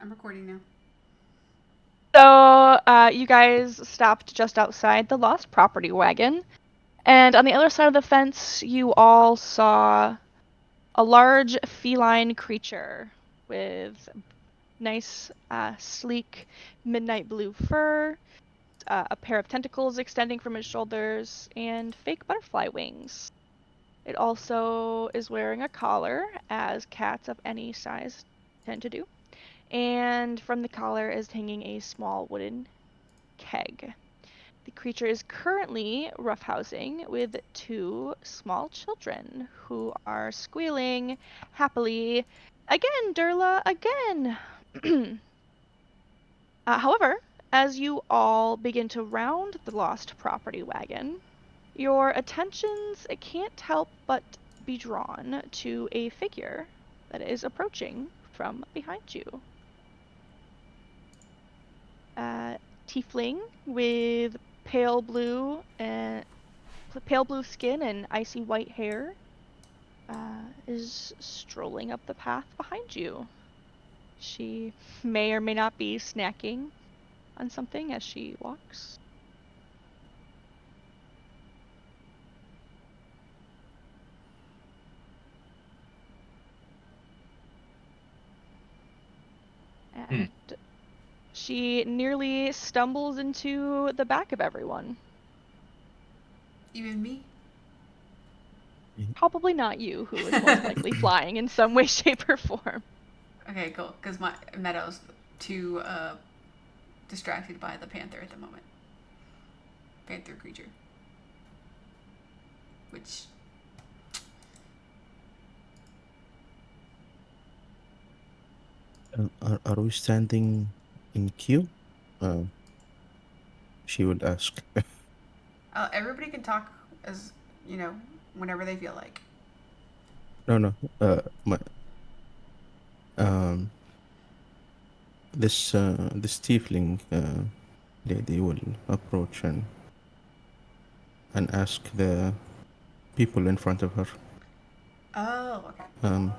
I'm recording now. So, you guys stopped just outside the lost property wagon, and on the other side of the fence, you all saw a large feline creature with nice, sleek, midnight blue fur, a pair of tentacles extending from its shoulders, and fake butterfly wings. It also is wearing a collar, as cats of any size tend to do, and from the collar is hanging a small wooden keg. The creature is currently roughhousing with two small children who are squealing happily. Again, Durla, again! However, as you all begin to round the lost property wagon, your attentions can't help but be drawn to a figure that is approaching from behind you. Uh, Tiefling with pale blue and pale blue skin and icy white hair, is strolling up the path behind you. She may or may not be snacking on something as she walks. Hmm. And she nearly stumbles into the back of everyone. Even me? Probably not you, who is most likely flying in some way, shape, or form. Okay, cool. Because my Meadow's too distracted by the panther at the moment. Panther creature. Which. Are we standing in queue? Uh, she would ask. Everybody can talk as, you know, whenever they feel like. No, no. Um, this tiefling lady will approach and ask the people in front of her. Oh, okay. Um,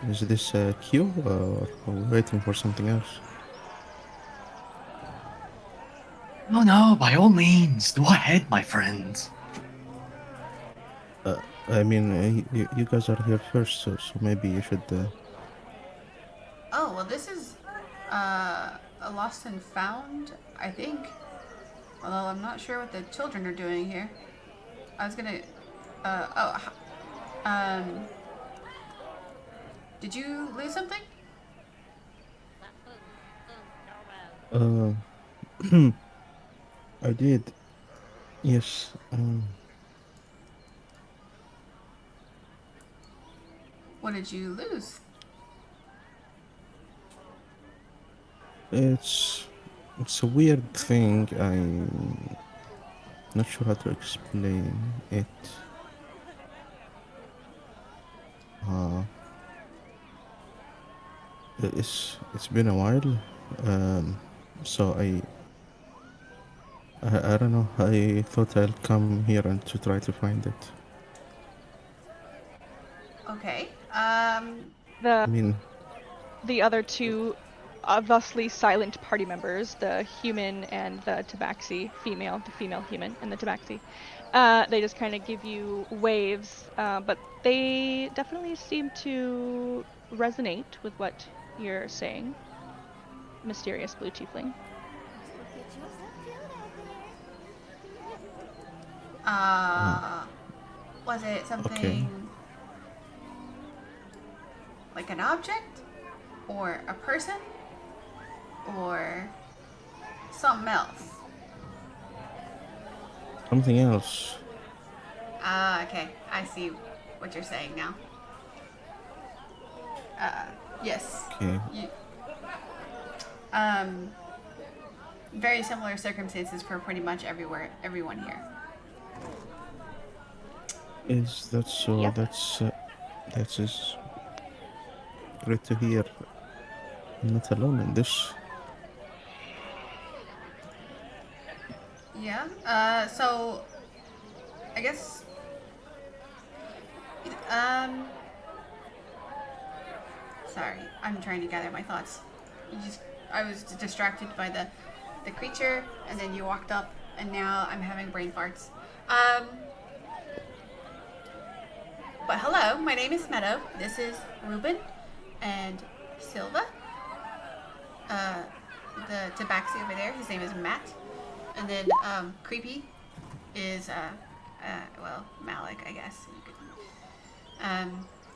is this a queue or are we waiting for something else? No, no, by all means, go ahead, my friends. I mean, you guys are here first, so maybe you should. Oh, well, this is a lost and found, I think. Although I'm not sure what the children are doing here. I was gonna. Um. Did you lose something? Uh, I did. Yes. What did you lose? It's it's a weird thing. I'm not sure how to explain it. Uh, it's been a while. Um, so I don't know. I thought I'll come here and to try to find it. Okay. The I mean, the other two thusly silent party members, the human and the tabaxi female, the female human and the tabaxi, they just kind of give you waves, but they definitely seem to resonate with what you're saying, mysterious blue tiefling. uh, Uh, was it okay. something like an object? Or a person? Or something else? Something else. Ah, okay. I see what you're saying now. Uh, yes. Okay. You, um, very similar circumstances for pretty much everyone here. Is that so? Yep. That is great to hear. I'm not alone in this. Yeah. So I guess. Um. Sorry, I'm trying to gather my thoughts. I was distracted by the creature, and then you walked up, and now I'm having brain farts. But hello, my name is Meadow. This is Ruben and Silva. The tabaxi over there, his name is Matt. And then Creepy is well, Malik, I guess.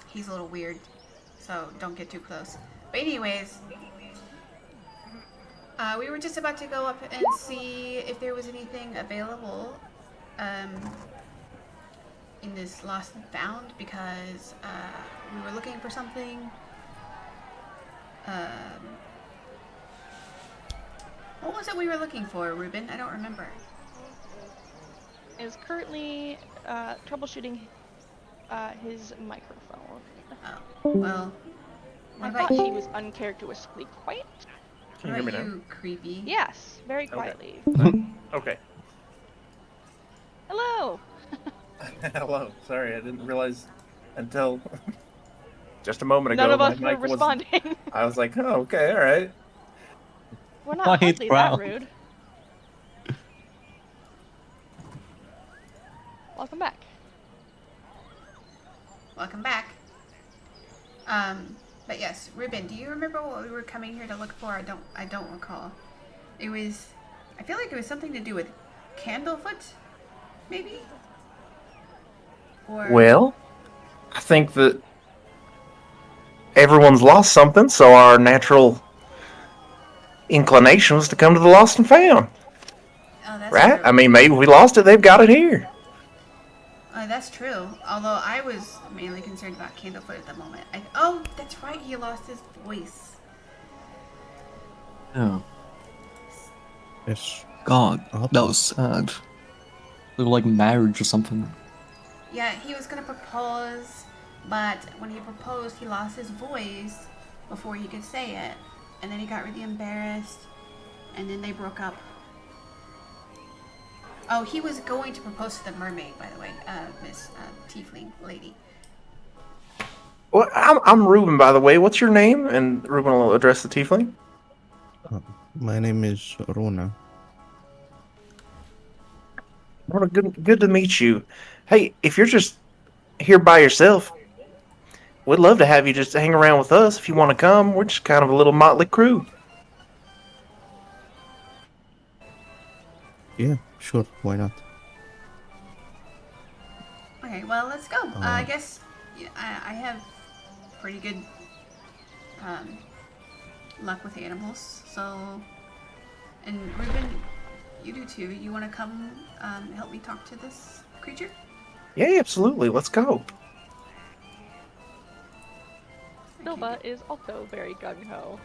He's a little weird, so don't get too close. But anyways, we were just about to go up and see if there was anything available in this lost and found, because we were looking for something. What was it we were looking for, Ruben? I don't remember. Is currently troubleshooting his microphone. Oh, well. I thought he was uncharacteristically quiet. Can you hear me now? You creepy. Yes, very quietly. Okay. Hello! Hello. Sorry, I didn't realize until just a moment ago. None of my us were mic wasn't- responding. I was like, oh, okay, all right. We're not hardly that round. rude. Welcome back. Welcome back. But yes, Ruben, do you remember what we were coming here to look for? I don't recall. I feel like it was something to do with Candlefoot, maybe? Or Well, I think that everyone's lost something, so our natural inclination was to come to the lost and found, oh, that's right? true. I mean, maybe if we lost it, they've got it here. That's true. Although I was mainly concerned about Candlefoot at the moment. Oh, that's right. He lost his voice. Oh, Yes. God, that was sad. They were like marriage or something. Yeah, he was gonna propose, but when he proposed, he lost his voice before he could say it, and then he got really embarrassed, and then they broke up. Oh, he was going to propose to the mermaid, by the way, Miss Tiefling lady. Well, I'm Ruben, by the way. What's your name? And Ruben will address the tiefling. My name is Runa. Well, good to meet you. Hey, if you're just here by yourself, we'd love to have you just hang around with us if you want to come. We're just kind of a little motley crew. Yeah, sure, why not? Okay, well, let's go. I guess I have pretty good luck with animals, so... And Ruben, you do too. You want to come help me talk to this creature? Yeah, absolutely. Let's go. Silva is also very gung-ho.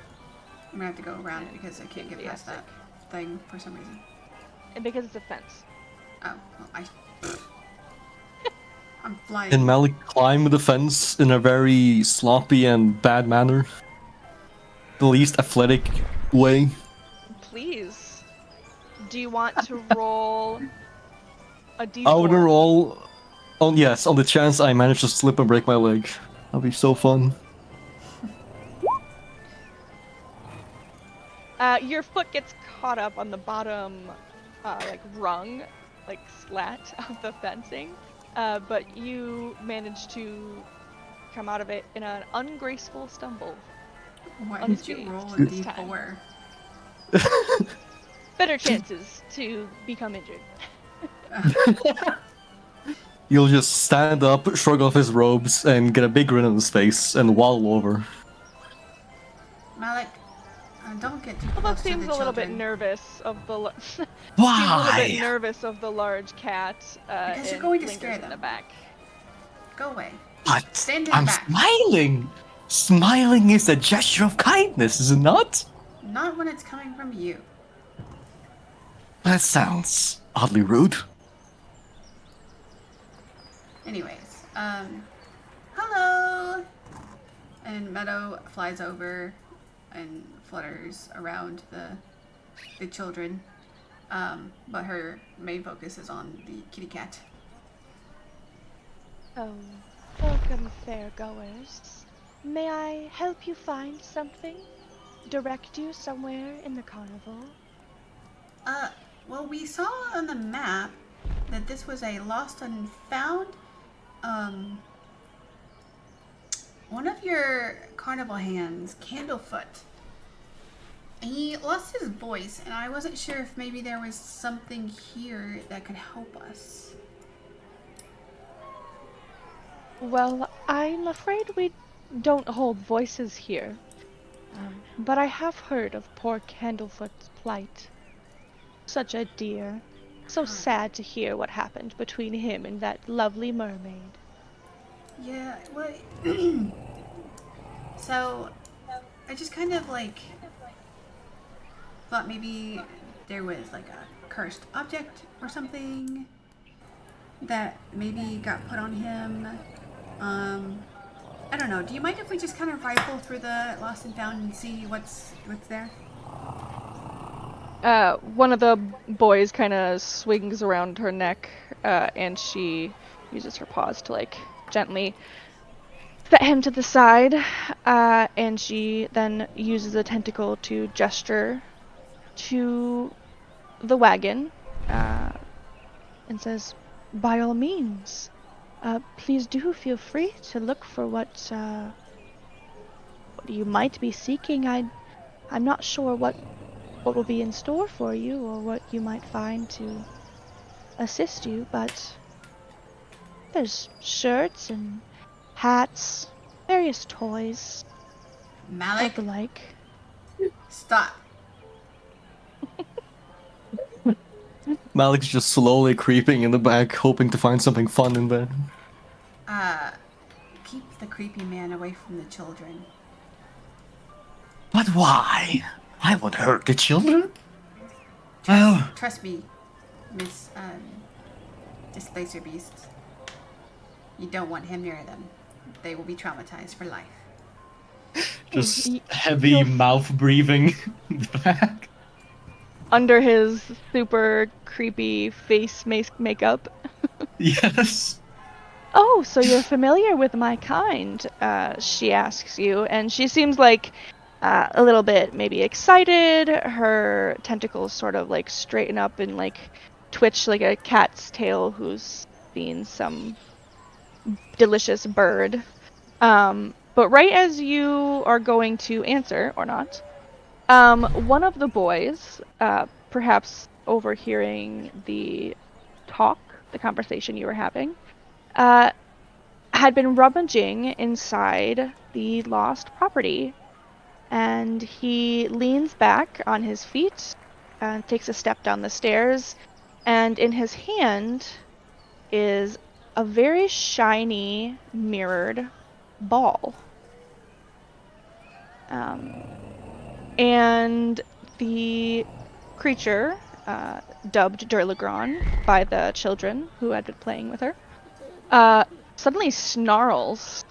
I'm gonna have to go around because I can't get past that thing for some reason. And because it's a fence. Oh, well, I'm flying. Can Malik climb the fence in a very sloppy and bad manner? The least athletic way? Please. Do you want to roll a d4? I would roll... Oh yes, on the chance I manage to slip and break my leg. That'd be so fun. Your foot gets caught up on the bottom, like rung, like slat of the fencing, but you manage to come out of it in an ungraceful stumble. Why did you roll a This time. d4? Better chances to become injured. He'll just stand up, shrug off his robes, and get a big grin on his face, and waddle over. Malik, don't get too Silva close to the seems a little bit children. nervous of the seems a little bit Why? nervous of the large cat. Because you're and going to lingers scare in the them. back. Go away. But Stand in the I'm back. smiling! Smiling is a gesture of kindness, is it not? Not when it's coming from you. That sounds oddly rude. Anyways, hello! And Meadow flies over and flutters around the children. But her main focus is on the kitty cat. Oh, welcome, fair goers. May I help you find something? direct you somewhere in the carnival? Well, we saw on the map that this was a lost and found. Um, one of your carnival hands, Candlefoot, he lost his voice, and I wasn't sure if maybe there was something here that could help us. Well, I'm afraid we don't hold voices here. But I have heard of poor Candlefoot's plight. Such a dear. So sad to hear what happened between him and that lovely mermaid. Yeah, well, so I just kind of like thought maybe there was like a cursed object or something that maybe got put on him. I don't know. Do you mind if we just kind of rifle through the lost and found and see what's there? One of the boys kind of swings around her neck, and she uses her paws to like gently set him to the side, and she then uses a tentacle to gesture to the wagon, and says, "By all means, please do feel free to look for what you might be seeking. I'm not sure what will be in store for you or what you might find to assist you, but there's shirts and hats, various toys, Malik, of the like." stop. Malik's just slowly creeping in the back, hoping to find something fun in there. Keep the creepy man away from the children. But why? I won't hurt the children. Well, Trust me, Miss, Displacer Beast. You don't want him near them. They will be traumatized for life. just y- heavy you'll- mouth breathing in the back. Under his super creepy face makeup. Yes. "Oh, so you're familiar with my kind?" She asks you, and she seems like a little bit maybe excited. Her tentacles sort of like straighten up and like twitch like a cat's tail who's seen some delicious bird. But right as you are going to answer, or not, one of the boys, perhaps overhearing the conversation you were having, had been rummaging inside the lost property, and he leans back on his feet and takes a step down the stairs, and in his hand is a very shiny mirrored ball. And the creature, dubbed Durlagron by the children who had been playing with her, suddenly snarls,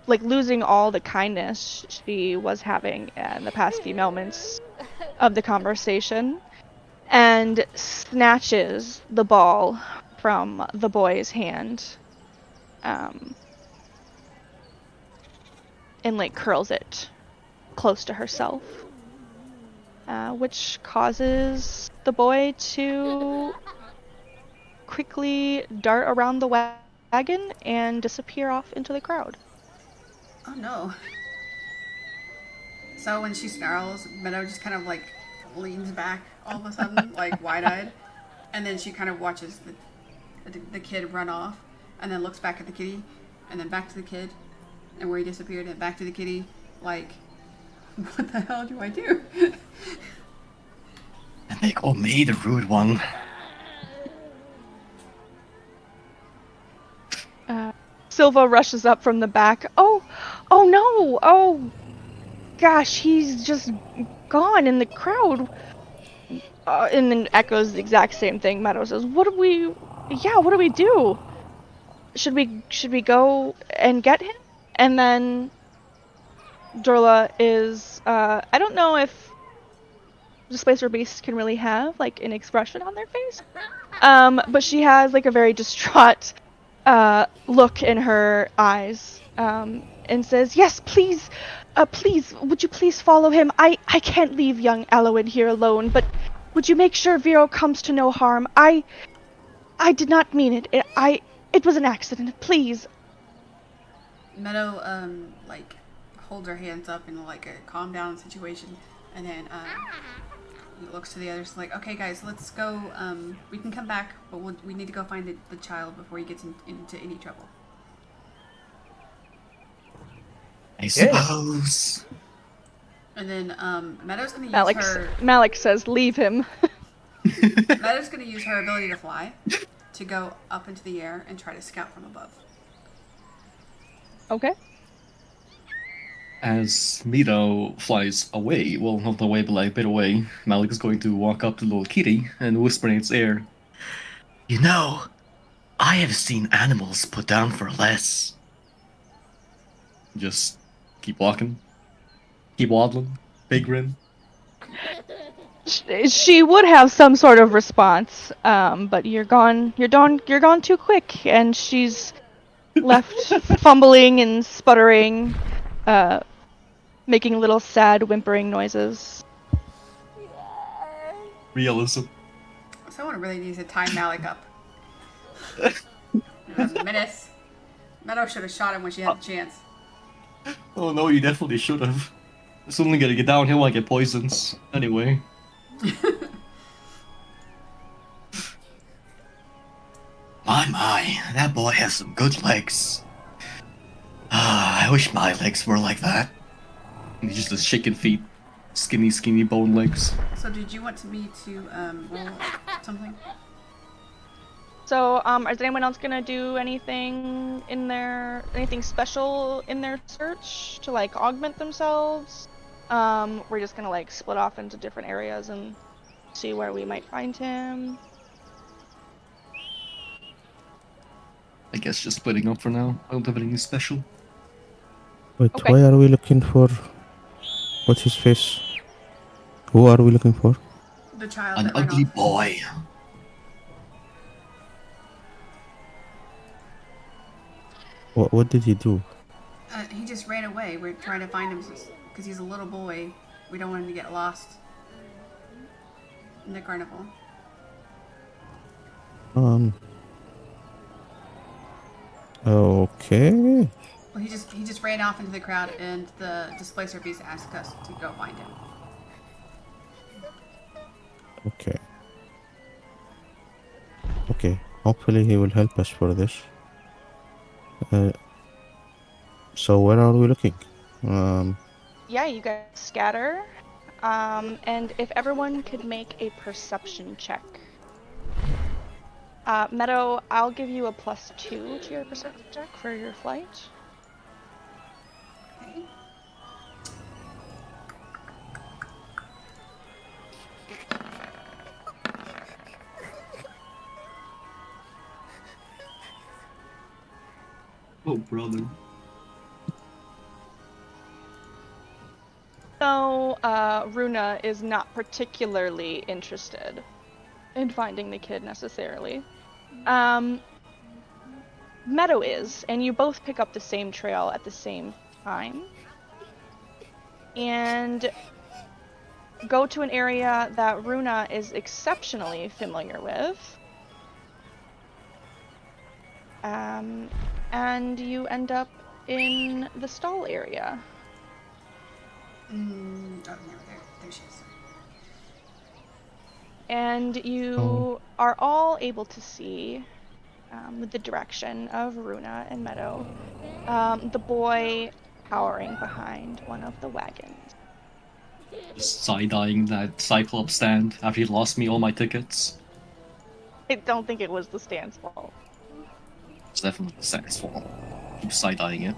like losing all the kindness she was having in the past few moments of the conversation, and snatches the ball from the boy's hand, and like curls it close to herself, which causes the boy to quickly dart around the wagon and disappear off into the crowd. Oh no. So when she snarls, Meadow just kind of like leans back all of a sudden, like wide-eyed, and then she kind of watches the kid run off, and then looks back at the kitty, and then back to the kid, and where he disappeared, and back to the kitty, like, what the hell do I do? And they call me the rude one. Silva rushes up from the back. Oh no! Oh, gosh, he's just gone in the crowd. And then echoes the exact same thing. Meadow says, what do we do? Should we go and get him?" And then Durla is, I don't know if Displacer Beasts can really have like an expression on their face, but she has like a very distraught look in her eyes, and says, "Yes, please, please, would you please follow him? I can't leave young Eloin here alone, but would you make sure Vero comes to no harm? I did not mean it. It was an accident. Please." Meadow like holds her hands up in like a calm down situation, and then looks to the others like, okay guys, let's go. We can come back, but we need to go find the child before he gets into any trouble. I suppose. And then Meadow's gonna use her. Malik says, "Leave him." Meadow's gonna use her ability to fly to go up into the air and try to scout from above. Okay. As Mito flies away, well, not away, but like a bit away, Malik is going to walk up to little kitty and whisper in its ear. You know, I have seen animals put down for less. Just keep walking. Keep waddling. Big grin. She would have some sort of response, but you're gone too quick, and she's left fumbling and sputtering, making little sad whimpering noises. Realism. Someone really needs to tie Malik up. Menace. Meadow should have shot him when she had the chance. Oh no, you definitely should have. It's only gonna get downhill when I get poisons. Anyway. My, that boy has some good legs. I wish my legs were like that. And he's just his chicken feet. Skinny bone legs. So did you want me to roll something? So, is anyone else gonna do anything special in their search to like augment themselves? We're just gonna like split off into different areas and see where we might find him. I guess just splitting up for now. I don't have anything special. Wait, Okay. why are we looking for... What's his face? Who are we looking for? The child An that ran ugly off. boy. What did he do? He just ran away. We're trying to find him because he's a little boy. We don't want him to get lost in the carnival. Okay. Well, he just ran off into the crowd, and the displacer beast asked us to go find him. Okay. Okay. Hopefully he will help us for this. So where are we looking? Yeah, you guys scatter. And if everyone could make a perception check. Meadow, I'll give you a +2 to your perception check for your flight. Okay. Oh, brother. So, Runa is not particularly interested in finding the kid necessarily. Meadow is, and you both pick up the same trail at the same time. And go to an area that Runa is exceptionally familiar with. And you end up in the stall area. Oh, no, there she is. And you are all able to see, with the direction of Runa and Meadow, the boy cowering behind one of the wagons. Just side-eyeing that Cyclops stand after he lost me all my tickets. I don't think it was the stand's fault. It's definitely the Seth's fault. Keep side-eyeing it.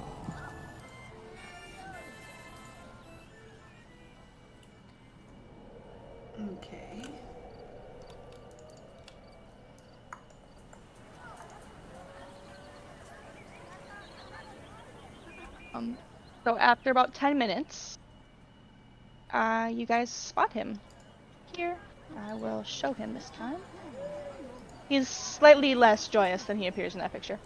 Okay. So after about 10 minutes, you guys spot him. Here, I will show him this time. He's slightly less joyous than he appears in that picture.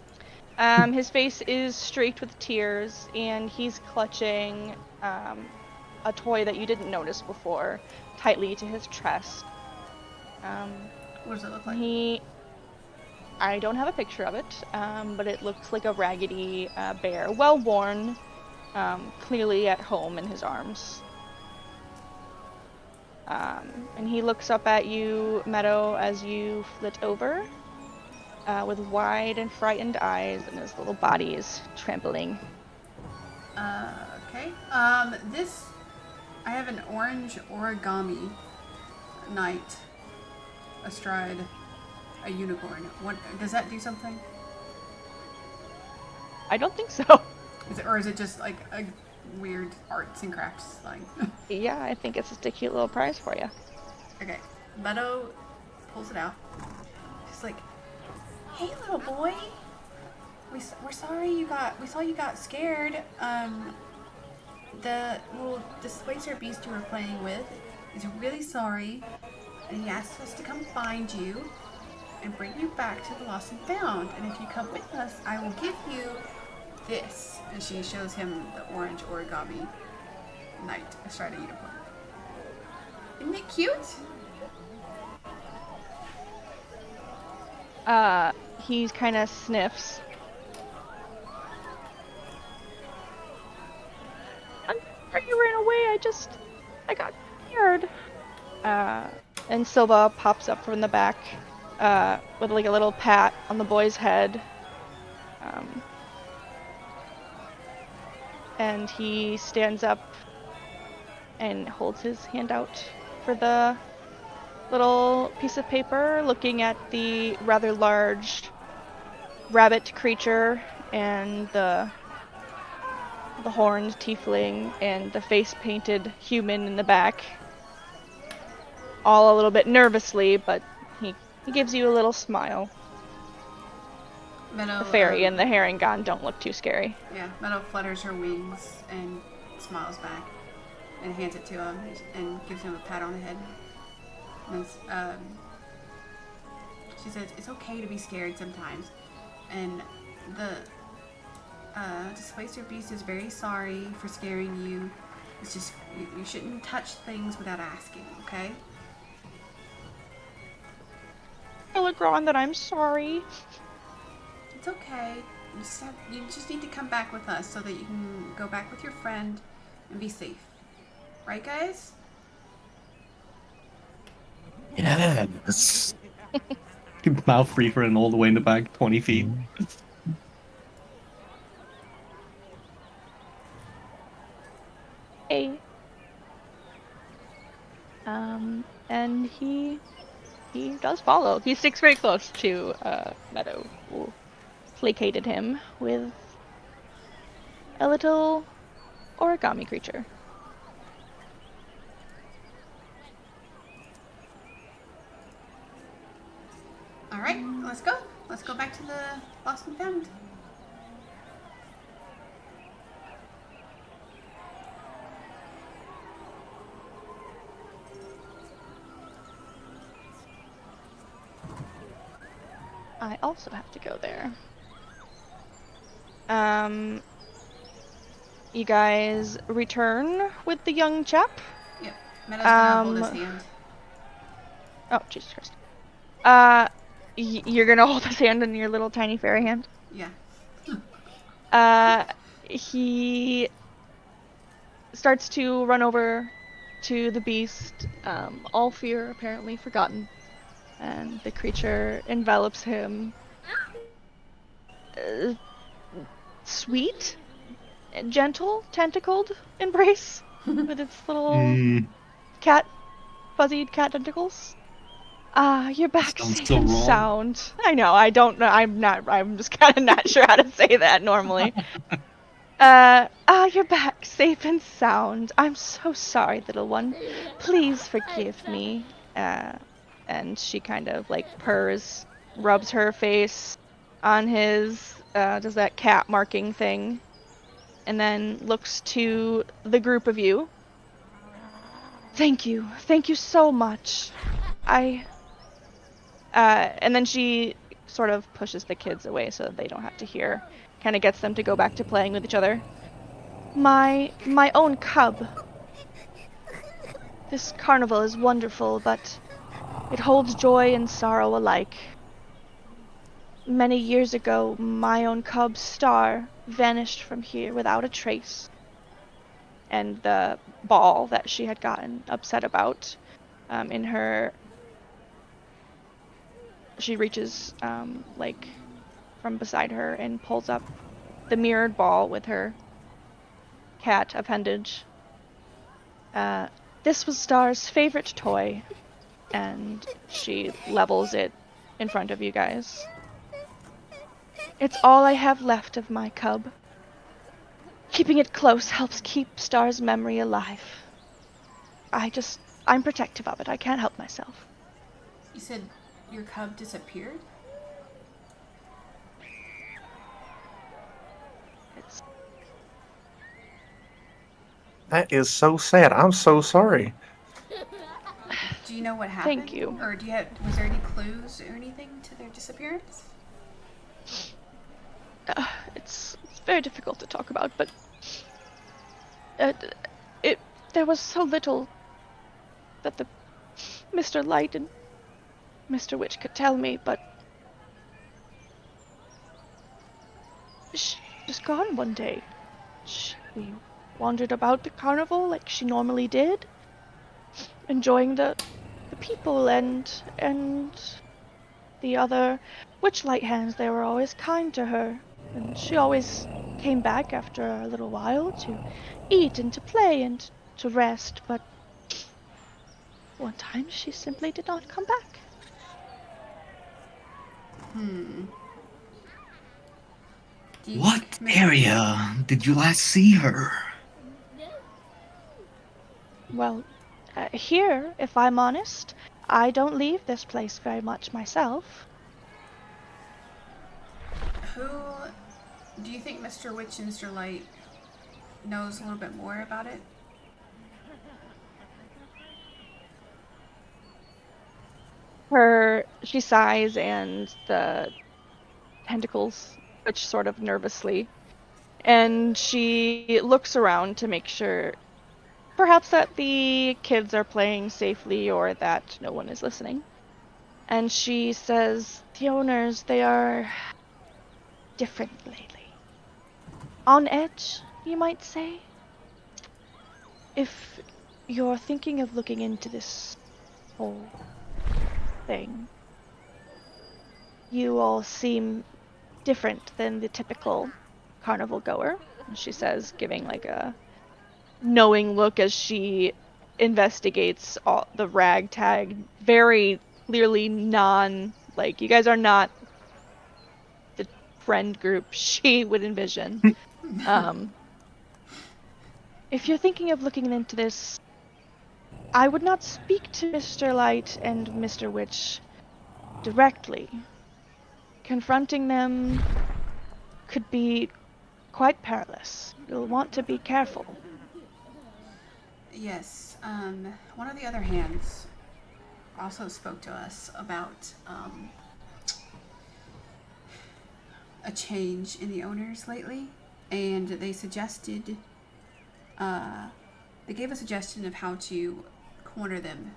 His face is streaked with tears, and he's clutching a toy that you didn't notice before, tightly to his chest. What does it look like? I don't have a picture of it, but it looks like a raggedy bear, well worn, clearly at home in his arms. And he looks up at you, Meadow, as you flit over, with wide and frightened eyes, and his little body is trembling. Okay. I have an orange origami knight astride a unicorn. What does that do something? I don't think so. Is it just like a weird arts and crafts thing? Yeah, I think it's just a cute little prize for you. Okay. Meadow pulls it out. She's like, "Hey, little boy. We're sorry we saw you got scared. The little displacer beast you were playing with is really sorry, and he asked us to come find you and bring you back to the Lost and Found. And if you come with us, I will give you this." And she shows him the orange origami knight astride a unicorn. Isn't it cute? He kind of sniffs. I'm sorry you ran away. I got scared. And Silva pops up from the back, with like a little pat on the boy's head. And he stands up and holds his hand out for the little piece of paper, looking at the rather large rabbit creature and the horned tiefling and the face painted human in the back. All a little bit nervously, but he gives you a little smile. Meadow, The fairy and the Herringon don't look too scary. Yeah, Meadow flutters her wings and smiles back and hands it to him and gives him a pat on the head. And she says, "It's okay to be scared sometimes. And the displacer beast is very sorry for scaring you. It's just, you shouldn't touch things without asking, okay?" Illigron, that I'm sorry. It's okay. You just need to come back with us so that you can go back with your friend and be safe. Right, guys? Yes. Mouth free for an all the way in the back, 20 feet. Hey. And he does follow. He sticks very close to Meadow, who placated him with a little origami creature. All right, let's go. Let's go back to the Lost and Found. I also have to go there. You guys return with the young chap? Yep. Meadow's gonna hold his hand. Oh, Jesus Christ. You're gonna hold his hand in your little tiny fairy hand? Yeah. He starts to run over to the beast, all fear apparently forgotten, and the creature envelops him. Sweet, gentle, tentacled embrace with its little fuzzy cat tentacles. You're back Sounds safe so and wrong. sound. I know, I don't know, I'm just kind of not sure how to say that normally. You're back safe and sound. I'm so sorry, little one. Please forgive me. And she kind of like purrs, rubs her face on his, does that cat marking thing, and then looks to the group of you. Thank you so much. And then she sort of pushes the kids away so that they don't have to hear. Kind of gets them to go back to playing with each other. My own cub. This carnival is wonderful, but it holds joy and sorrow alike. Many years ago, my own cub, Star, vanished from here without a trace. And the ball that she had gotten upset about, in her, she reaches, like, from beside her and pulls up the mirrored ball with her cat appendage. This was Star's favorite toy, and she levels it in front of you guys. It's all I have left of my cub. Keeping it close helps keep Star's memory alive. I'm protective of it. I can't help myself. You said your cub disappeared? It's That is so sad. I'm so sorry. Do you know what happened? Thank you. Or was there any clues or anything to their disappearance? it's very difficult to talk about, but there was so little that the Mr. Light and Mr. Witch could tell me, but she was gone one day. We wandered about the carnival like she normally did, enjoying the people and the other Witchlight hands. They were always kind to her, and she always came back after a little while to eat and to play and to rest, but one time she simply did not come back. Do you What think area did you last see her? Well, here, if I'm honest, I don't leave this place very much myself. Who do you think Mr. Witch and Mr. Light knows a little bit more about it? She sighs, and the tentacles twitch sort of nervously, and she looks around to make sure perhaps that the kids are playing safely or that no one is listening. And she says, the owners, they are different lately. On edge, you might say. If you're thinking of looking into this whole thing, you all seem different than the typical carnival goer, she says, giving like a knowing look as she investigates all the ragtag, very clearly like, you guys are not the friend group she would envision. If you're thinking of looking into this, I would not speak to Mr. Light and Mr. Witch directly. Confronting them could be quite perilous. You'll want to be careful. Yes. One of the other hands also spoke to us about a change in the owners lately, and they suggested, they gave a suggestion of how to corner them,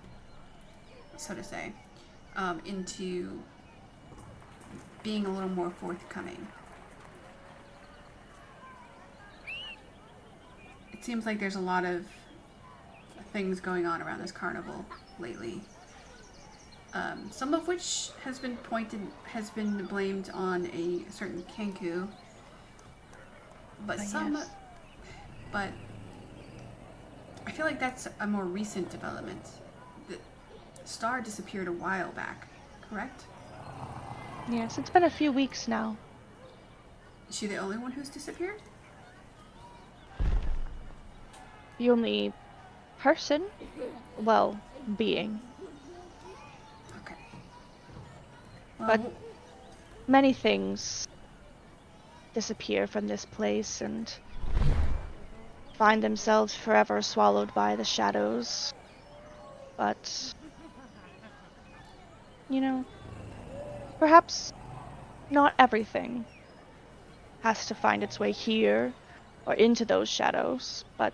so to say, into being a little more forthcoming. It seems like there's a lot of things going on around this carnival lately. Some of which has been blamed on a certain Kenku, but Yes. but I feel like that's a more recent development. The Star disappeared a while back, correct? Yes, it's been a few weeks now. Is she the only one who's disappeared? The only person, well, being. Okay. Well, But many things disappear from this place and find themselves forever swallowed by the shadows. But, you know, perhaps Not everything has to find its way here or into those shadows, but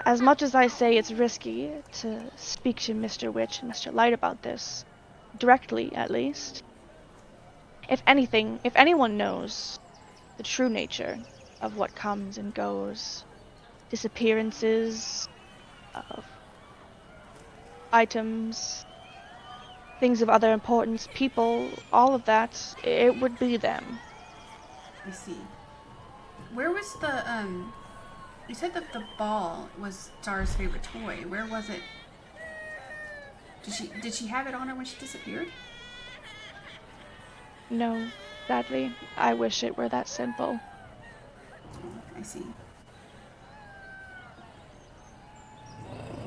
as much as I say it's risky to speak to Mr. Witch and Mr. Light about this, directly at least, if anything, if anyone knows the true nature of what comes and goes, disappearances of items, things of other importance, people, all of that, it would be them. I see. Where was the? You said that the ball was Star's favorite toy. Where was it? Did she have it on her when she disappeared? No, sadly, I wish it were that simple. I see.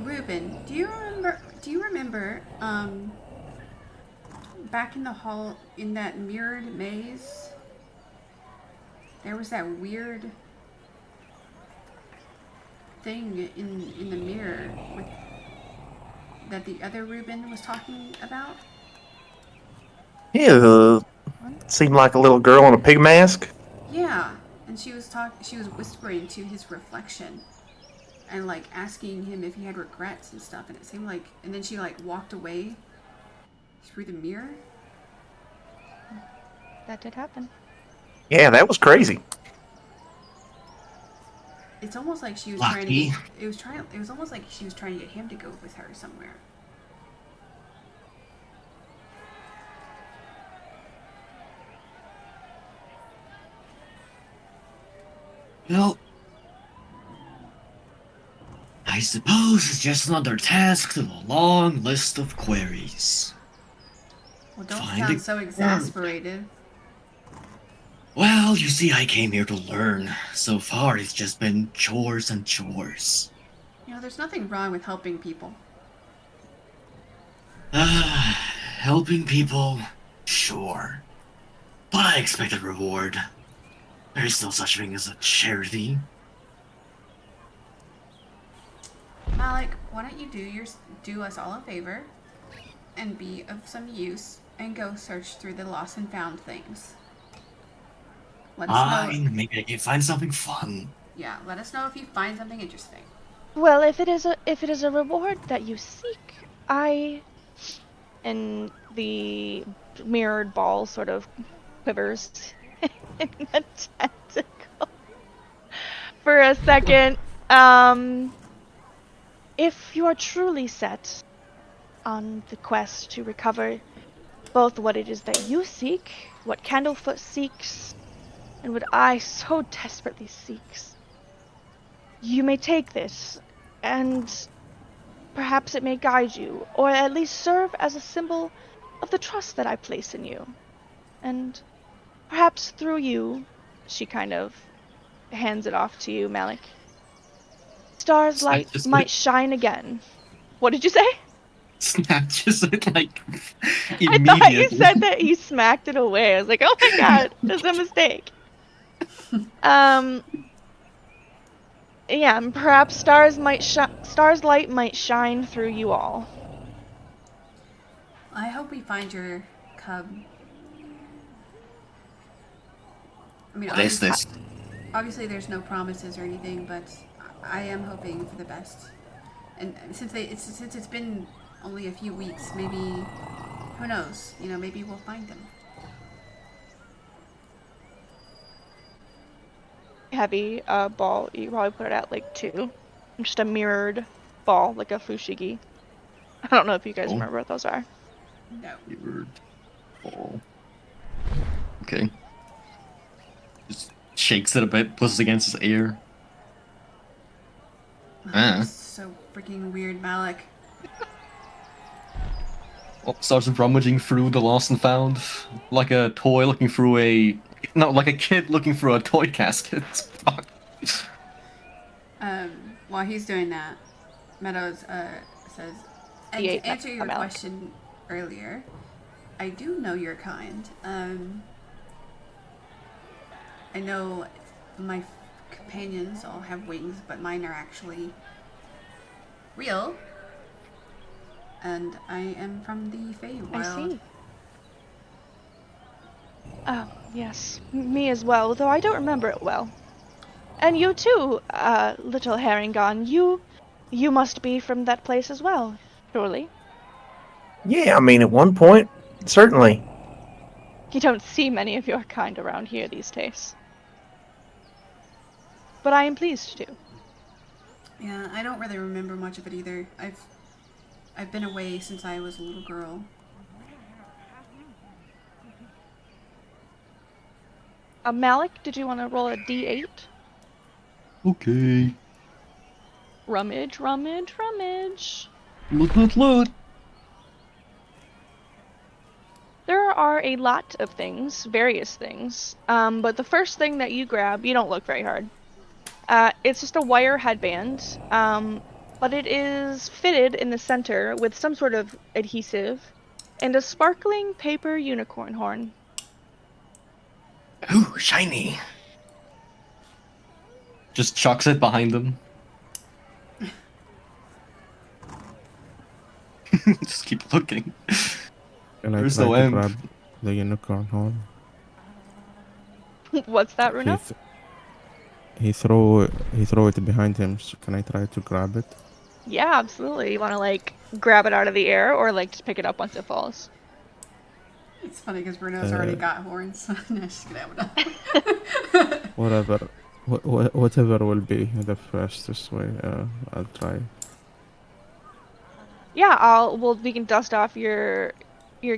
Ruben, do you remember back in the hall in that mirrored maze? There was that weird thing in the mirror with that the other Ruben was talking about? Yeah, seemed like a little girl in a pig mask. Yeah, and she was whispering to his reflection and like asking him if he had regrets and stuff, and it seemed like, and then she like walked away through the mirror. That did happen. Yeah, that was crazy. It's almost like she was Lucky. trying to get, it was almost like she was trying to get him to go with her somewhere. Well, I suppose it's just another task to a long list of queries. Well, don't Find sound it- so exasperated. Well, you see, I came here to learn. So far, it's just been chores and chores. You know, there's nothing wrong with helping people. Helping people, sure. But I expect a reward. There is no such thing as a charity. Malik, why don't you do us all a favor and be of some use and go search through the lost and found things. Let us know. Fine, maybe I can find something fun. Yeah, let us know if you find something interesting. Well, if it is a reward that you seek, and the mirrored ball sort of quivers in the tentacle for a second. If you are truly set on the quest to recover both what it is that you seek, what Candlefoot seeks, and what I so desperately seeks, you may take this, and perhaps it may guide you, or at least serve as a symbol of the trust that I place in you. And perhaps through you, she kind of hands it off to you, Malik. Star's light just might shine again. What did you say? Snatches it like I immediately. thought you said that he smacked it away. I was like, oh my god, it's a mistake. Yeah, and perhaps Star's light might shine through you all. I hope we find your cub. I mean, What is this? obviously there's no promises or anything, but I am hoping for the best. And since it's been only a few weeks, maybe, who knows? You know, maybe we'll find them. Heavy ball, you probably put it at like 2. Just a mirrored ball, like a fushigi. I don't know if you guys Oh. remember what those are. No. Weird. Oh. Okay. Just shakes it a bit, pushes it against his ear. Ah. So freaking weird, Malik. Oh, starts rummaging through the lost and found, like a toy looking through a... No, like a kid looking through a toy casket. Fuck. While he's doing that, Meadows says, and He to answer your Malik. question earlier, I do know your kind. I know my companions all have wings, but mine are actually real. And I am from the Feywild. I see. Yes, me as well, though I don't remember it well. And you too, little Herringon, you must be from that place as well, surely. Yeah, I mean, at one point, certainly. You don't see many of your kind around here these days. But I am pleased to. Yeah, I don't really remember much of it either. I've been away since I was a little girl. Malik, did you want to roll a d8? Okay. Rummage, rummage, rummage. Loot. There are a lot of things, various things. But the first thing that you grab, you don't look very hard. It's just a wire headband, but it is fitted in the center with some sort of adhesive and a sparkling paper unicorn horn. Ooh, shiny. Just chucks it behind them. Just keep looking. And I There's try no to imp. grab the unicorn horn. What's that, He, Runa? th- he throw it behind him. So can I try to grab it? Yeah, absolutely. You want to like grab it out of the air or like just pick it up once it falls? It's funny because Bruno's already got horns. No, she's gonna have enough. Whatever. Whatever will be the fastest way. I'll try. Yeah, we can dust off your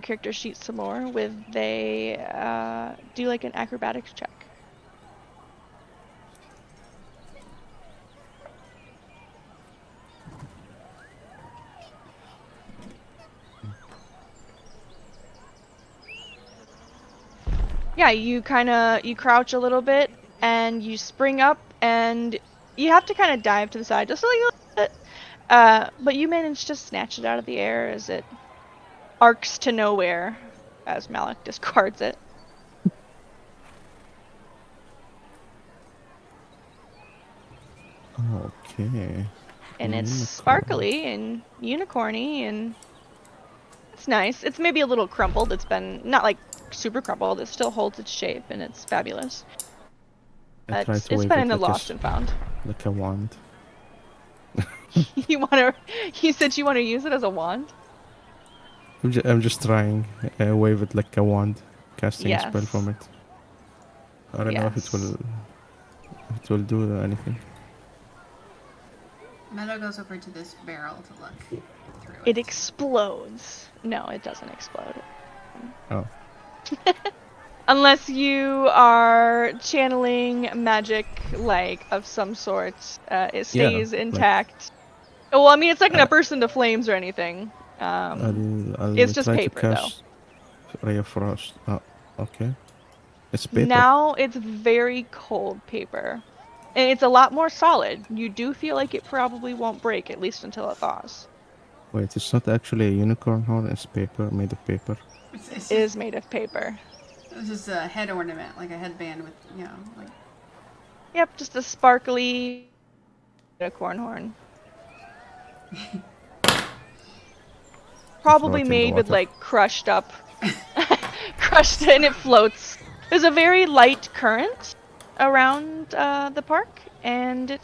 character sheet some more with do like an acrobatics check. Yeah, you crouch a little bit and you spring up and you have to kind of dive to the side just a little bit. But you manage to snatch it out of the air as it arcs to nowhere, as Malik discards it. Okay. And it's Unicorn. sparkly and unicorny and it's nice. It's maybe a little crumpled. It's been not like super crumpled. It still holds its shape and it's fabulous. I try It's to wave been it in the like lost and found. like a wand. You said you want to use it as a wand? I'm just trying. Wave it like a wand, casting a spell Yes. from it. I don't know if it will do anything. Meadow goes over to this barrel to look through It explodes. No, it doesn't explode. Oh. Unless you are channeling magic, like, of some sort, it stays intact. Well, I mean, it's not gonna burst into flames or anything. I'll It's just try paper, to cast Ray of Frost. Oh, okay. It's paper. Now it's very cold paper. And it's a lot more solid. You do feel like it probably won't break, at least until it thaws. Wait, it's not actually a unicorn horn. It's paper, made of paper. It's It is made of paper. It's just a head ornament, like a headband with, like. Yep, just a sparkly unicorn horn. Probably Float in the made with water. like crushed up, and it floats. There's a very light current around the park, and it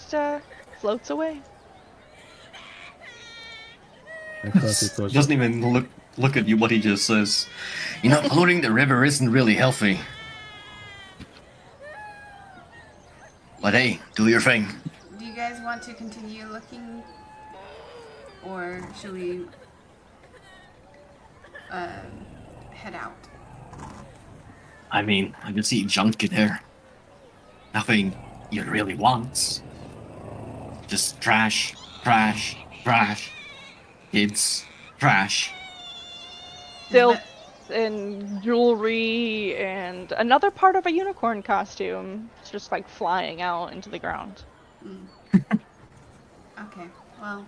floats away. I thought it was. Doesn't even look at you what he just says. You know, polluting the river isn't really healthy. But hey, do your thing. Do you guys want to continue looking, or should we head out? I mean, I can see junk in there. Nothing you really want. Just trash, trash, trash. Kids, trash. Silk and jewelry and another part of a unicorn costume. It's just like flying out into the ground. Okay, well,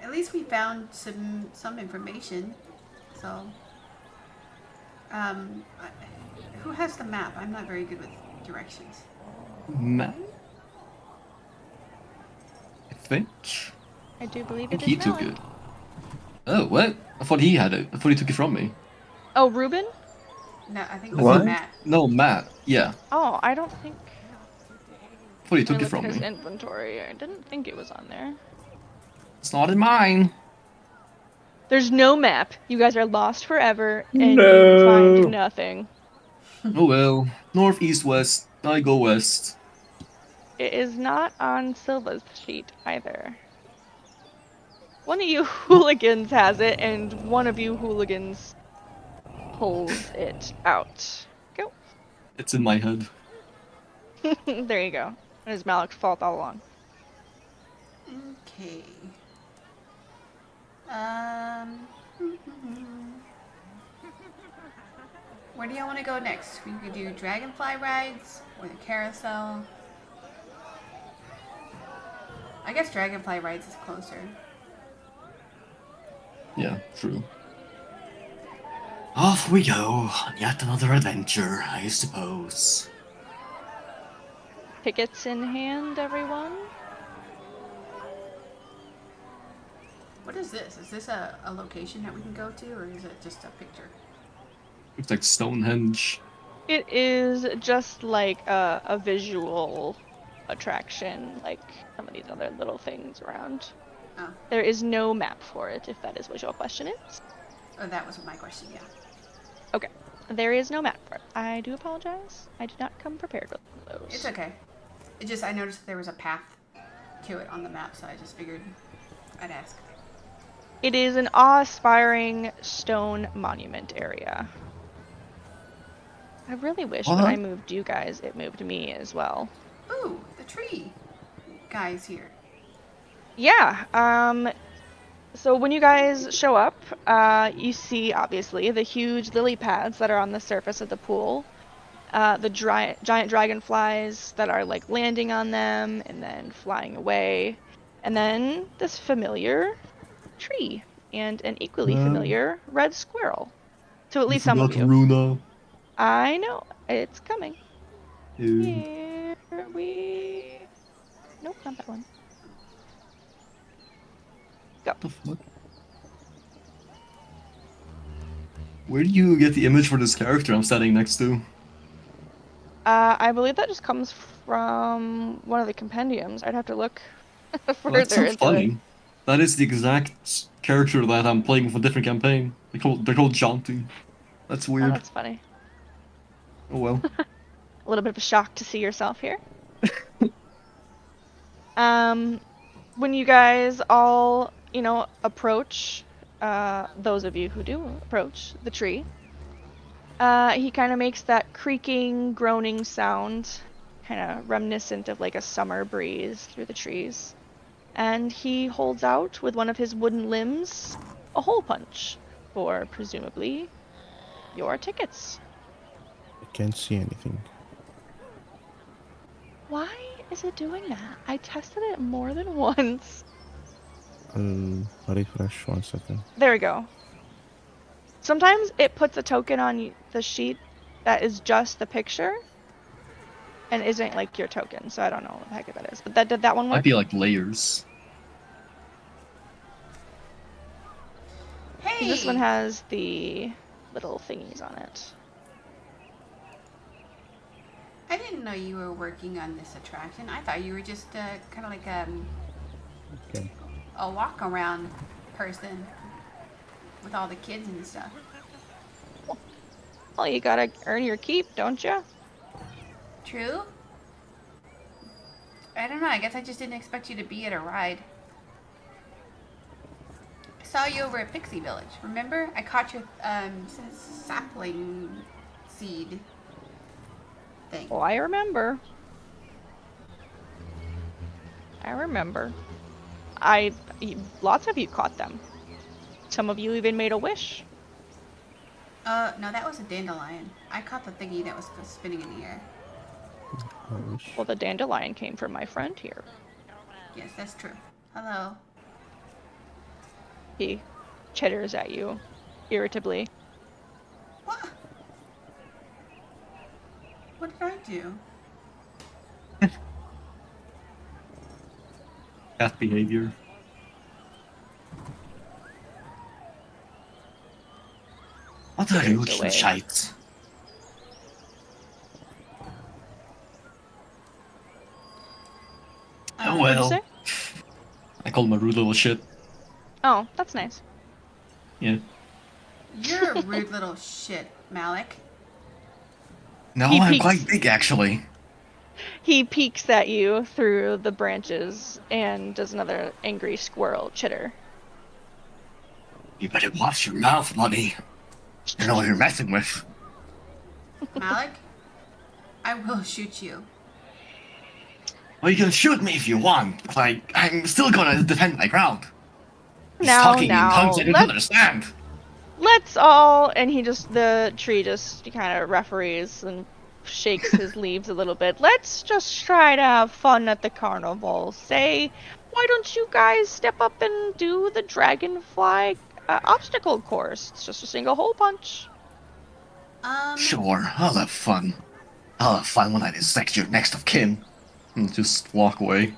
at least we found some information. So, who has the map? I'm not very good with directions. Matt? I think. I do believe I think it he is too Malik. good. Oh, what? I thought he had it. I thought he took it from me. Oh, Ruben? No, I think I this is What? thought, Matt. no, Matt. Yeah, Oh, I don't think. I thought he Let me took it look at from his me. inventory. I didn't think it was on there. It's not in mine. There's no map. You guys are lost forever, and you find No. nothing. Oh well. North, east, west. I go west. It is not on Silva's sheet either. One of you hooligans has it, and one of you hooligans pulls it out. Go. It's in my head. There you go. It was Malik's fault all along. Okay. Um. Where do y'all want to go next? We could do dragonfly rides or the carousel. I guess dragonfly rides is closer. Yeah, true. Off we go on yet another adventure, I suppose. Tickets in hand, everyone? What is this? Is this a location that we can go to, or is it just a picture? Looks like Stonehenge. It is just like a visual attraction, like some of these other little things around. Oh, There is no map for it, if that is what your question is. oh, that was my question. Yeah. Okay. There is no map for it. I do apologize. I did not come prepared with one of those. It's okay. It just I noticed that there was a path to it on the map, so I just figured I'd ask. It is an awe-inspiring stone monument area. I really wish when I moved you guys, it moved me as well. Ooh, the tree guy's here. Yeah, so when you guys show up, you see, obviously, the huge lily pads that are on the surface of the pool. The giant dragonflies that are, like, landing on them and then flying away. And then this familiar tree and an equally familiar red squirrel. To at You least some of forgot you. Runa. I know, it's coming. Ew. Here we... Nope, not that one. Go. The fuck? Where do you get the image for this character I'm standing next to? I believe that just comes from one of the compendiums. I'd have to look Well, further that's so into it. funny. That is the exact character that I'm playing for a different campaign. They're called Jaunty. That's Oh, weird. that's funny. Oh well. A little bit of a shock to see yourself here. When you guys all, approach, those of you who do approach the tree, he kind of makes that creaking, groaning sound, kind of reminiscent of like a summer breeze through the trees. And he holds out with one of his wooden limbs a hole punch for, presumably, your tickets. I can't see anything. Why is it doing that? I tested it more than once. I'll refresh 1 second. There we go. Sometimes it puts a token on the sheet that is just the picture and isn't like your token, so I don't know what the heck that is. But did that one work? Might be like layers. Hey. This one has the little thingies on it. I didn't know you were working on this attraction. I thought you were just kind of like Okay. a walk around person with all the kids and stuff. Well, you gotta earn your keep, don't you? True? I don't know. I guess I just didn't expect you to be at a ride. I saw you over at Pixie Village. Remember? I caught your sapling seed thing. Oh, I remember. Lots of you caught them. Some of you even made a wish. No, that was a dandelion. I caught the thingy that was spinning in the air. I wish. Well, the dandelion came from my friend here. Yes, that's true. Hello. He chitters at you irritably. What? What did I do? Cat behavior. What are scares away. Witchlight? Oh What'd you well. say? I call him a rude little shit. Oh, that's nice. Yeah. You're a rude little shit, Malik. No, He I'm peeks. quite big actually. He peeks at you through the branches and does another angry squirrel chitter. You better watch your mouth, buddy. You know what you're messing with. Malik, I will shoot you. Well, you can shoot me if you want. Like, I'm still gonna defend my ground. He's Now, talking in tongues I don't understand. let's all, and the tree just kind of referees and shakes his leaves a little bit. Let's just try to have fun at the carnival. Say, why don't you guys step up and do the dragonfly obstacle course? It's just a single hole punch. Sure, I'll have fun. I'll have fun when I dissect your next of kin. And just walk away.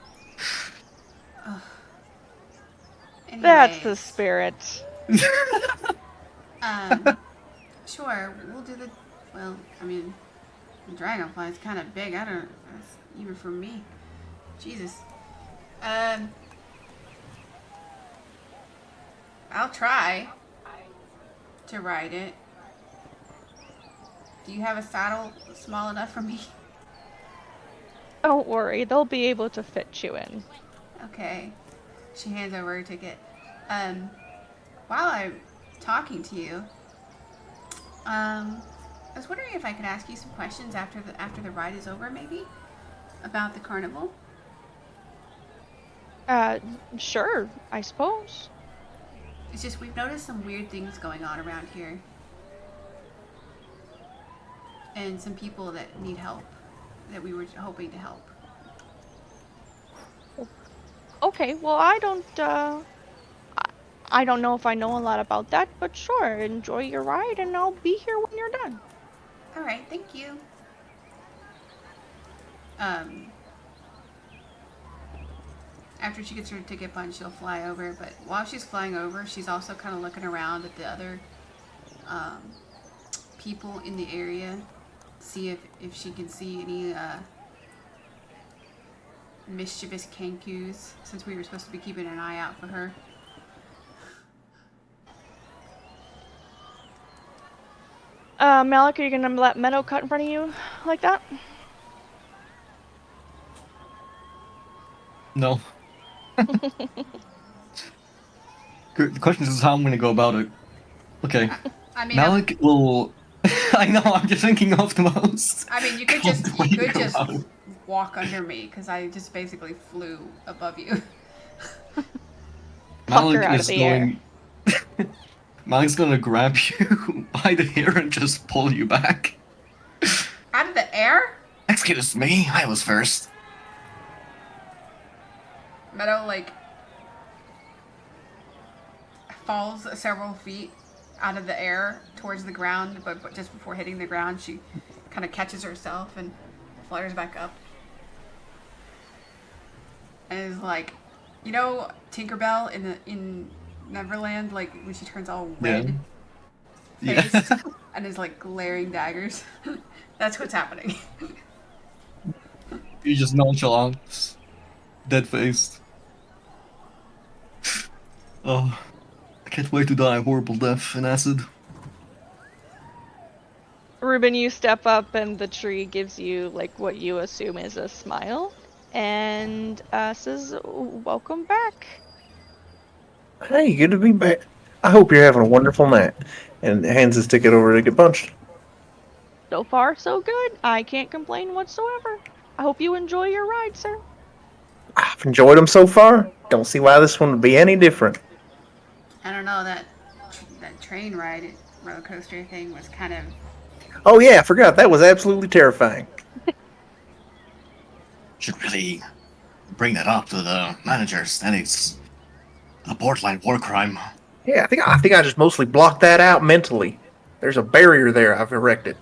That's the Anyways, spirit. Sure, we'll do the. Well, I mean, the dragonfly is kind of big. That's even for me. Jesus. I'll try to ride it. Do you have a saddle small enough for me? Don't worry, they'll be able to fit you in. Okay. She hands over her ticket. While I'm talking to you, I was wondering if I could ask you some questions after the ride is over, maybe, about the carnival. Sure, I suppose. It's just we've noticed some weird things going on around here, and some people that need help that we were hoping to help. Okay, well, I don't know if I know a lot about that, but sure, enjoy your ride, and I'll be here when you're done. All right, thank you. After she gets her ticket punch, she'll fly over. But while she's flying over, she's also kind of looking around at the other people in the area, see if she can see any mischievous kankus, since we were supposed to be keeping an eye out for her. Malik, are you gonna let Meadow cut in front of you like that? No. The question is how I'm gonna go about it. Okay. I mean, Malik will. I know. I'm just thinking of the most. I mean, you could just walk under me, because I just basically flew above you. Pluck her out of the air. Malik's gonna grab you by the hair and just pull you back. Out of the air? Excuse me, I was first. Meadow, like, falls several feet out of the air towards the ground, but just before hitting the ground, she kind of catches herself and flutters back up. And is like, you know, Tinkerbell in Neverland, like when she turns all red faced and is like glaring daggers. That's what's happening. You just nonchalant, dead faced. Oh, I can't wait to die a horrible death in acid. Ruben, you step up and the tree gives you like what you assume is a smile and says, "Welcome back." Hey, good to be back. I hope you're having a wonderful night. And hands his ticket over to get punched. So far, so good. I can't complain whatsoever. I hope you enjoy your ride, sir. I've enjoyed them so far. Don't see why this one would be any different. I don't know, that train ride roller coaster thing was kind of. Oh yeah, I forgot. That was absolutely terrifying. Should really bring that up to the managers. That is a borderline war crime. Yeah, I think I just mostly blocked that out mentally. There's a barrier there I've erected.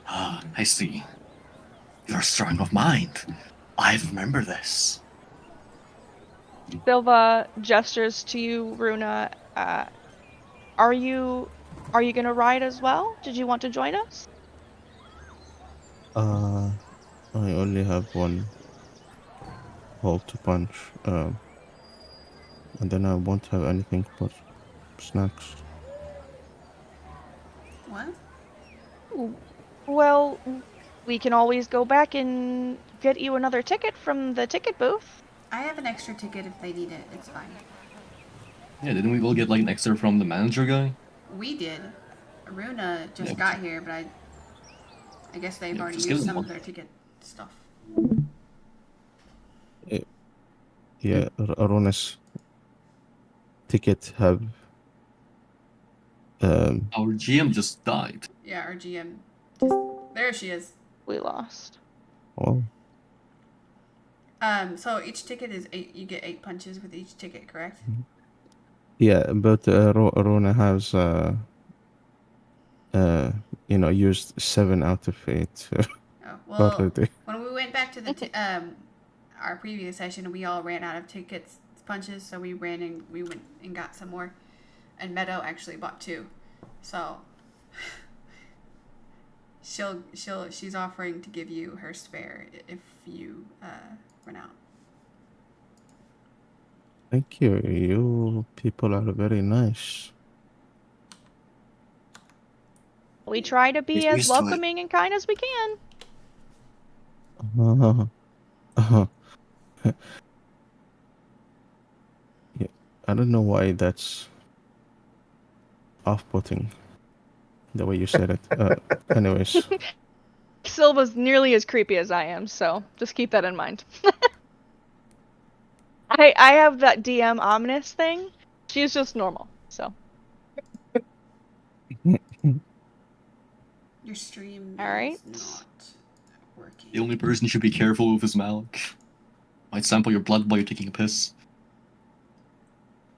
Ah, I see. You're strong of mind. I remember this. Silva gestures to you, Runa. Are you are you gonna ride as well? Did you want to join us? I only have one hole to punch. And then I won't have anything but snacks. What? Well, we can always go back and get you another ticket from the ticket booth. I have an extra ticket if they need it. It's fine. Yeah, didn't we all get like an extra from the manager guy? We did. Aruna just Yeah, got here, but I guess they've Yeah, already just give used them some of one. their ticket stuff. Yeah, Arona's ticket have Our GM just died. Yeah, our GM. Just, there she is. We lost. oh, So each ticket is 8. You get 8 punches with each ticket, correct? yeah, but Arona has used 7 out of 8 Oh well. already. When we went back to the our previous session, we all ran out of tickets punches, so we went and got some more, and Meadow actually bought 2, so she's offering to give you her spare if you run out. Thank you. You people are very nice. We try to be Get as used to it. welcoming and kind as we can. Yeah, I don't know why that's off-putting, the way you said it. Anyways, Silva's nearly as creepy as I am, so just keep that in mind. I have that DM ominous thing. She's just normal, so. Your stream All right. is not working. The only person you should be careful with is Malik. Might sample your blood while you're taking a piss.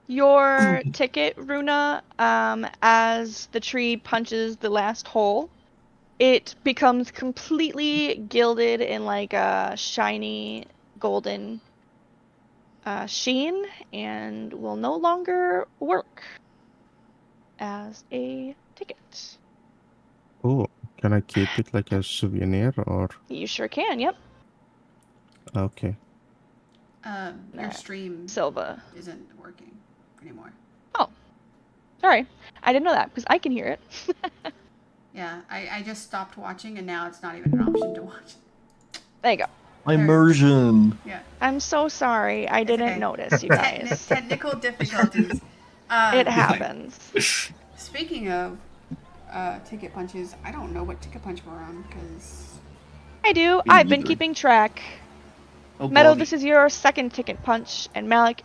Your ticket, Runa, as the tree punches the last hole, it becomes completely gilded in like a shiny golden sheen and will no longer work as a ticket. oh, can I keep it like a souvenir or? You sure can, yep. Okay. Your stream Silva. isn't working anymore. Oh, sorry. I didn't know that because I can hear it. Yeah, I just stopped watching, and now it's not even an option to watch. There you go. Immersion! Yeah. I'm so sorry. I didn't okay. notice, you guys. Technical difficulties. It happens. Speaking of ticket punches, I don't know what ticket punch we're on because I do. Me I've been neither. keeping track. Oh, Meadow, Bobby. this is your second ticket punch, and Malik,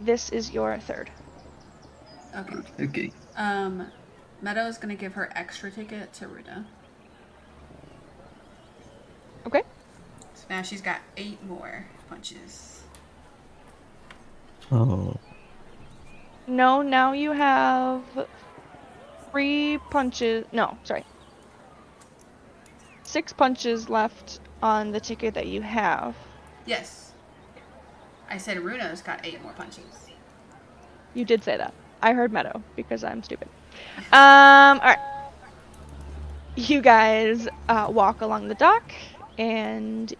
this is your third. okay. Okay. Meadow is gonna give her extra ticket to Ruda. Okay. So now she's got 8 more punches. Oh, No, now you have 3 punches. No, sorry. 6 punches left on the ticket that you have. Yes. I said Runa's got 8 more punches. You did say that. I heard Meadow because I'm stupid. Alright. You guys walk along the dock, and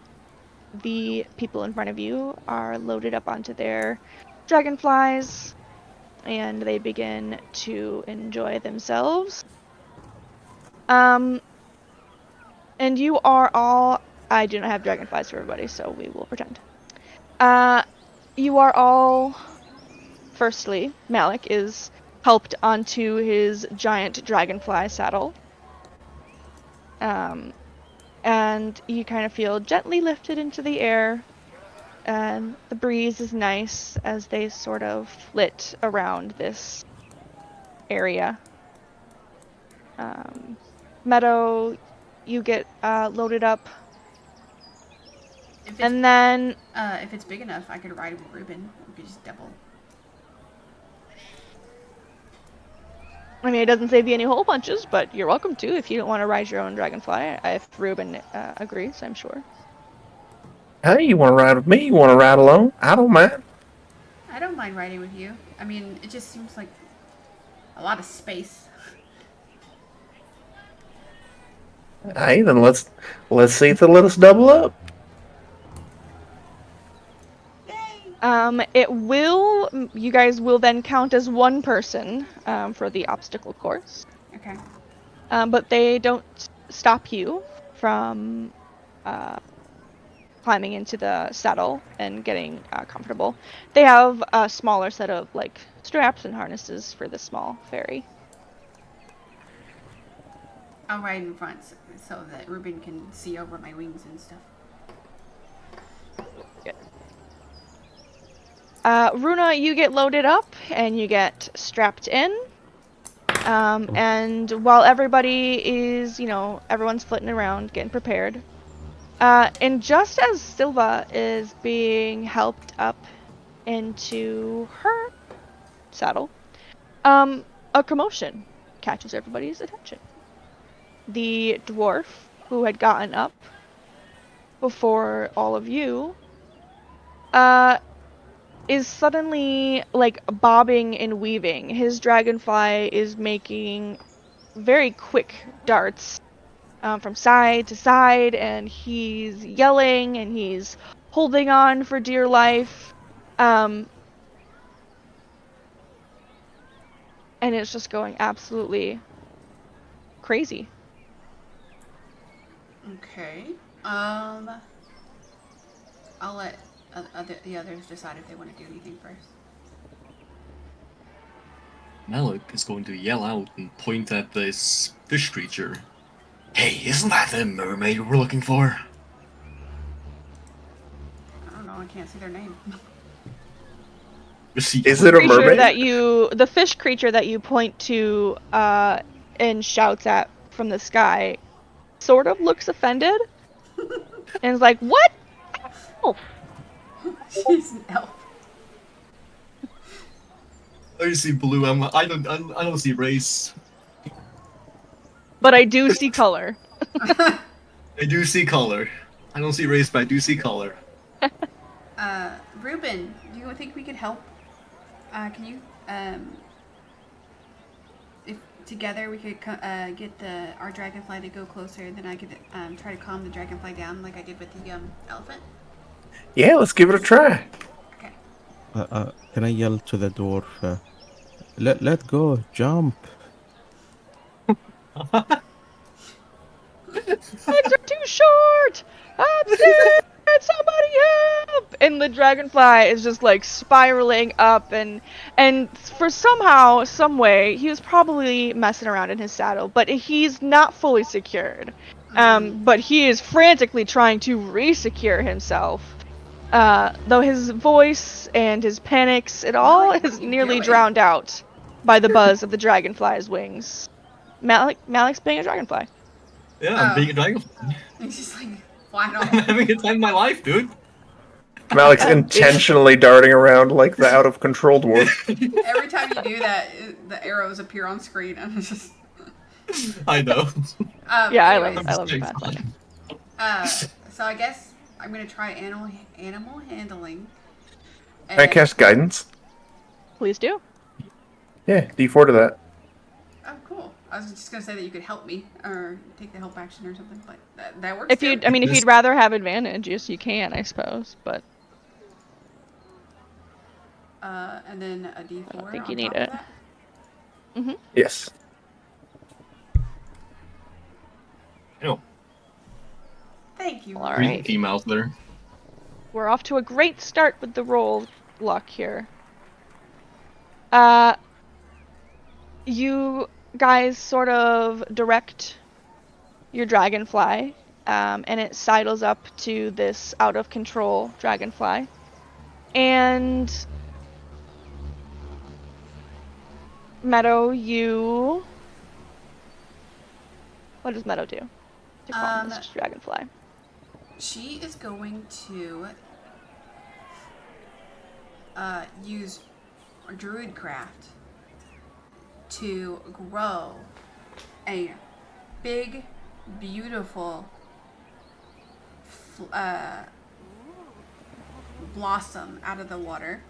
the people in front of you are loaded up onto their dragonflies, and they begin to enjoy themselves. And you are all... I do not have dragonflies for everybody, so we will pretend. You are all... Firstly, Malik is helped onto his giant dragonfly saddle. And you kind of feel gently lifted into the air, and the breeze is nice as they sort of flit around this area. Meadow, you get loaded up, and then if it's big enough, I could ride with Ruben. We could just double. I mean, it doesn't save you any hole punches, but you're welcome to if you don't want to ride your own dragonfly. If Ruben agrees, I'm sure. Hey, you want to ride with me? You want to ride alone? I don't mind. I don't mind riding with you. I mean, it just seems like a lot of space. Hey, then let's see if they'll let us double up. It will. You guys will then count as one person for the obstacle course. Okay. But they don't stop you from climbing into the saddle and getting comfortable. They have a smaller set of like straps and harnesses for the small fairy. I'll ride in front so that Ruben can see over my wings and stuff. Good. Runa, you get loaded up and you get strapped in. And while everybody is, everyone's flitting around, getting prepared, and just as Silva is being helped up into her saddle, a commotion catches everybody's attention. The dwarf who had gotten up before all of you, is suddenly like bobbing and weaving. His dragonfly is making very quick darts from side to side, and he's yelling and he's holding on for dear life. And it's just going absolutely crazy. Okay. I'll let the others decide if they want to do anything first. Malik is going to yell out and point at this fish creature. Hey, isn't that the mermaid we're looking for? I don't know. I can't see their name. Is it a mermaid? The fish creature that you point to and shouts at from the sky sort of looks offended and is like, "What? Oh, She's an elf. I see blue. I don't see race. but I do see color." I do see color. I don't see race, but I do see color. Ruben, do you think we could help? Can you, if together we could get our dragonfly to go closer, then I could try to calm the dragonfly down like I did with the elephant? Yeah, let's give it a try. Okay. Can I yell to the dwarf? Let go, jump. Legs are too short! I'm scared! Somebody help! And the dragonfly is just like spiraling up, and for somehow, some way, he was probably messing around in his saddle, but he's not fully secured. But he is frantically trying to re-secure himself. Though his voice and his panics, it all is nearly drowned out by the buzz of the dragonfly's wings. Malik's being a dragonfly. Yeah, I'm being a dragonfly. He's just like flying off. I'm having a time of my life, dude. Malik's intentionally darting around like the out of control dwarf. Every time you do that, the arrows appear on screen, and it's just. I know. Yeah, Anyways, I love that. So I guess I'm gonna try animal handling. Can I cast guidance? Please do. Yeah, D4 to that. Oh, cool. I was just gonna say that you could help me or take the help action or something, but that works. If you'd rather have advantage, yes, you can, I suppose. But and then a D4. I don't think on you need top of it. that? Mm-hmm. Yes. Ew. Thank you. All Green right. females there. We're off to a great start with the roll luck here. You guys sort of direct your dragonfly, and it sidles up to this out of control dragonfly. And Meadow, what does Meadow do to calm this dragonfly? She is going to use Druidcraft to grow a big, beautiful blossom out of the water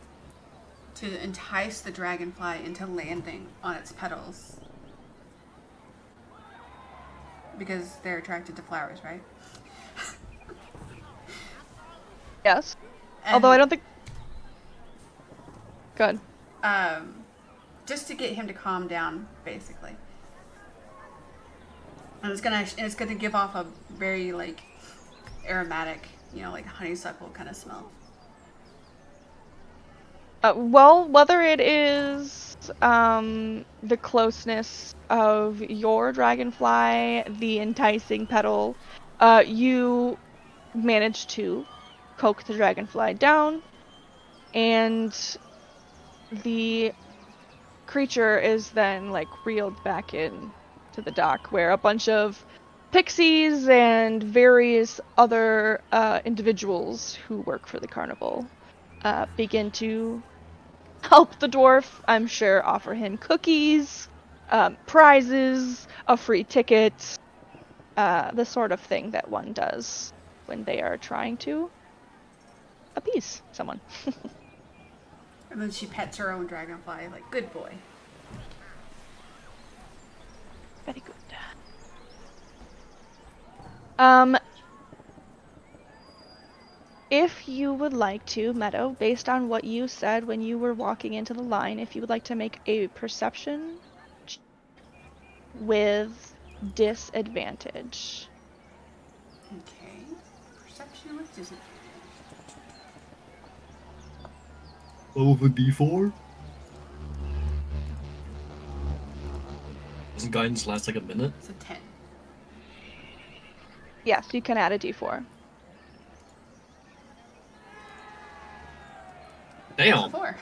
to entice the dragonfly into landing on its petals. because they're attracted to flowers, right? Yes. And, Although I don't think. Good. just to get him to calm down, basically. And it's gonna give off a very like aromatic, like honeysuckle kind of smell. Well, whether it is the closeness of your dragonfly, the enticing petal, you manage to coax the dragonfly down, and the creature is then like reeled back in to the dock, where a bunch of pixies and various other individuals who work for the carnival begin to help the dwarf. I'm sure offer him cookies, prizes, a free ticket, the sort of thing that one does when they are trying to appease someone. And then she pets her own dragonfly, like, good boy. Very good. Um, if you would like to, Meadow, based on what you said when you were walking into the line, if you would like to make a perception with disadvantage. Okay. Perception with disadvantage. Roll with a d4. Doesn't guidance last like a minute? It's a 10. Yes, you can add a d4. It's a Damn! 4.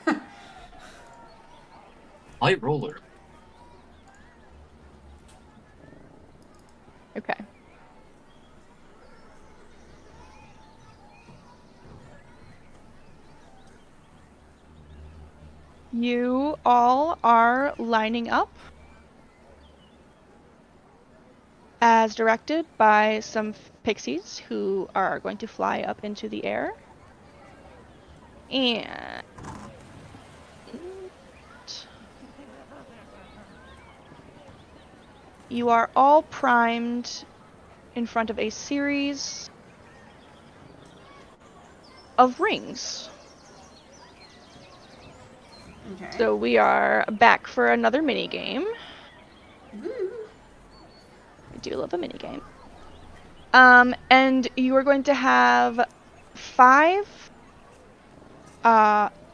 High roller. Okay. You all are lining up as directed by some pixies who are going to fly up into the air. And you are all primed in front of a series of rings. Okay. So we are back for another mini game. Woo. I do love a mini game. And you are going to have 5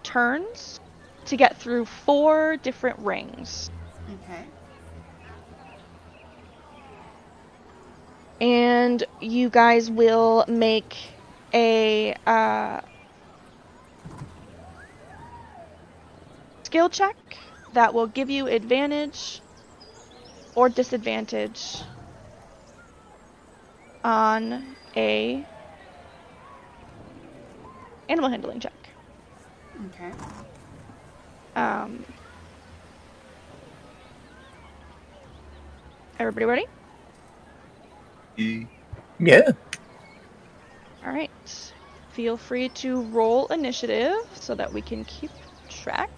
turns to get through 4 different rings. Okay. And you guys will make a skill check that will give you advantage or disadvantage on a animal handling check. Okay. Everybody ready? Yeah. All right. Feel free to roll initiative so that we can keep track.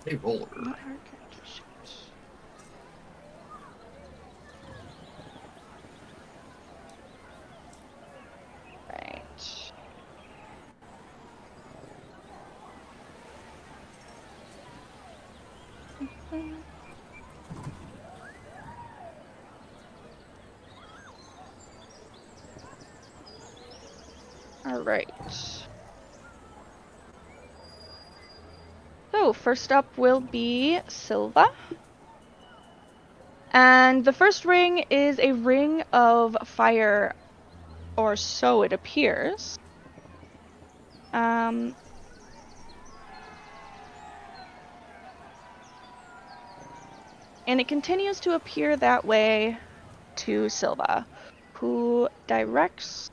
Hey, roller. Not our character sheet. Right. All right. So first up will be Silva. And the first ring is a ring of fire, or so it appears. And it continues to appear that way to Silva, who directs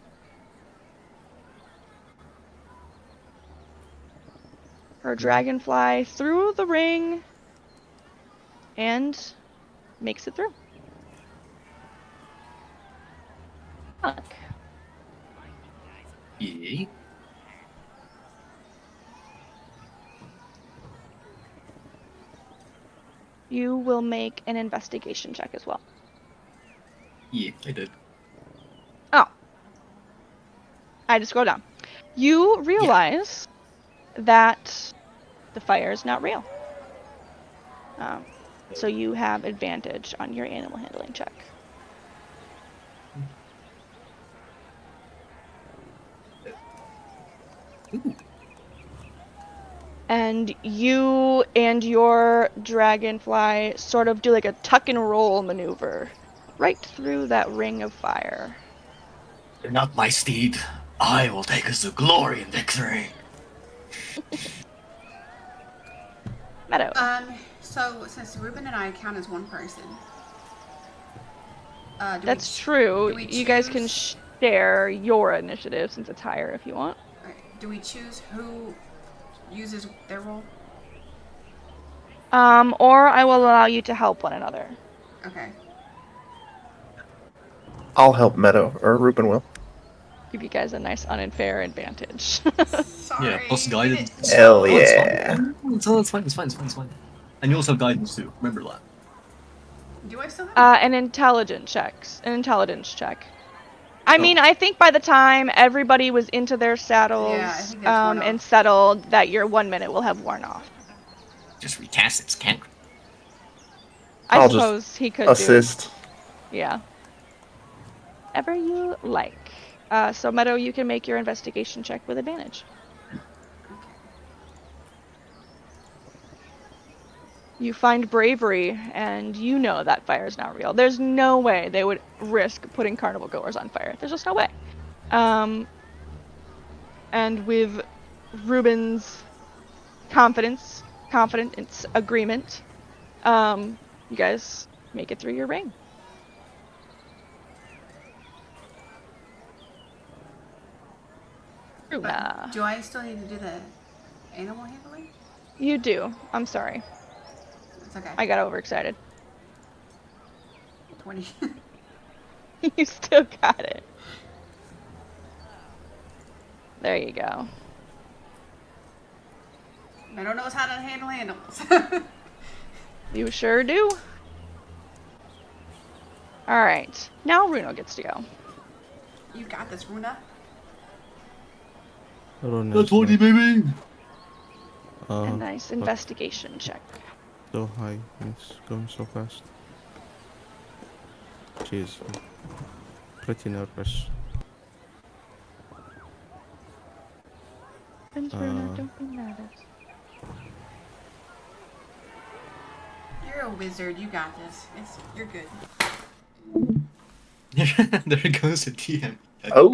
her dragonfly through the ring and makes it through. Alec. Yay. You will make an investigation check as well. Yeah, I did. Oh. I just scroll down. You realize that the fire is not real. So you have advantage on your animal handling check. Ooh. And you and your dragonfly sort of do like a tuck and roll maneuver right through that ring of fire. You're not my steed. I will take us to glory and victory. Meadow. So since Ruben and I count as one person, That's true. do we You guys can choose- share your initiative since it's higher if you want. Okay, do we choose who uses their role? Or I will allow you to help one another. Okay. I'll help Meadow, or Ruben will. Give you guys a nice unfair advantage. Sorry. Yeah, plus we guidance. didn't Hell know. Oh, it's yeah. fine. It's fine. It's fine. And you also have guidance too. Remember that. Do I still have? An intelligence check. I Oh. mean, I think by the time everybody was into their saddles, Yeah, I think that's worn and off. settled, that your 1 minute will have worn off. Just recast it, can't. I I'll just suppose he could assist. do. Yeah. Ever you like. So Meadow, you can make your investigation check with advantage. Okay. You find bravery, and you know that fire is not real. There's no way they would risk putting carnival goers on fire. There's just no way. And with Ruben's confidence, agreement, you guys make it through your ring. Runa. Do I still need to do the animal handling? You do. I'm sorry. It's okay. I got overexcited. 20. You still got it. There you go. I don't know how to handle animals. You sure do. Alright. Now Runo gets to go. You got this, Runa. Ron The is 20, like, baby! A nice investigation check. so high and it's going so fast. Jeez, I'm pretty nervous. Runo, don't be nervous. You're a wizard. You got this. You're good. There goes the TM. Oh,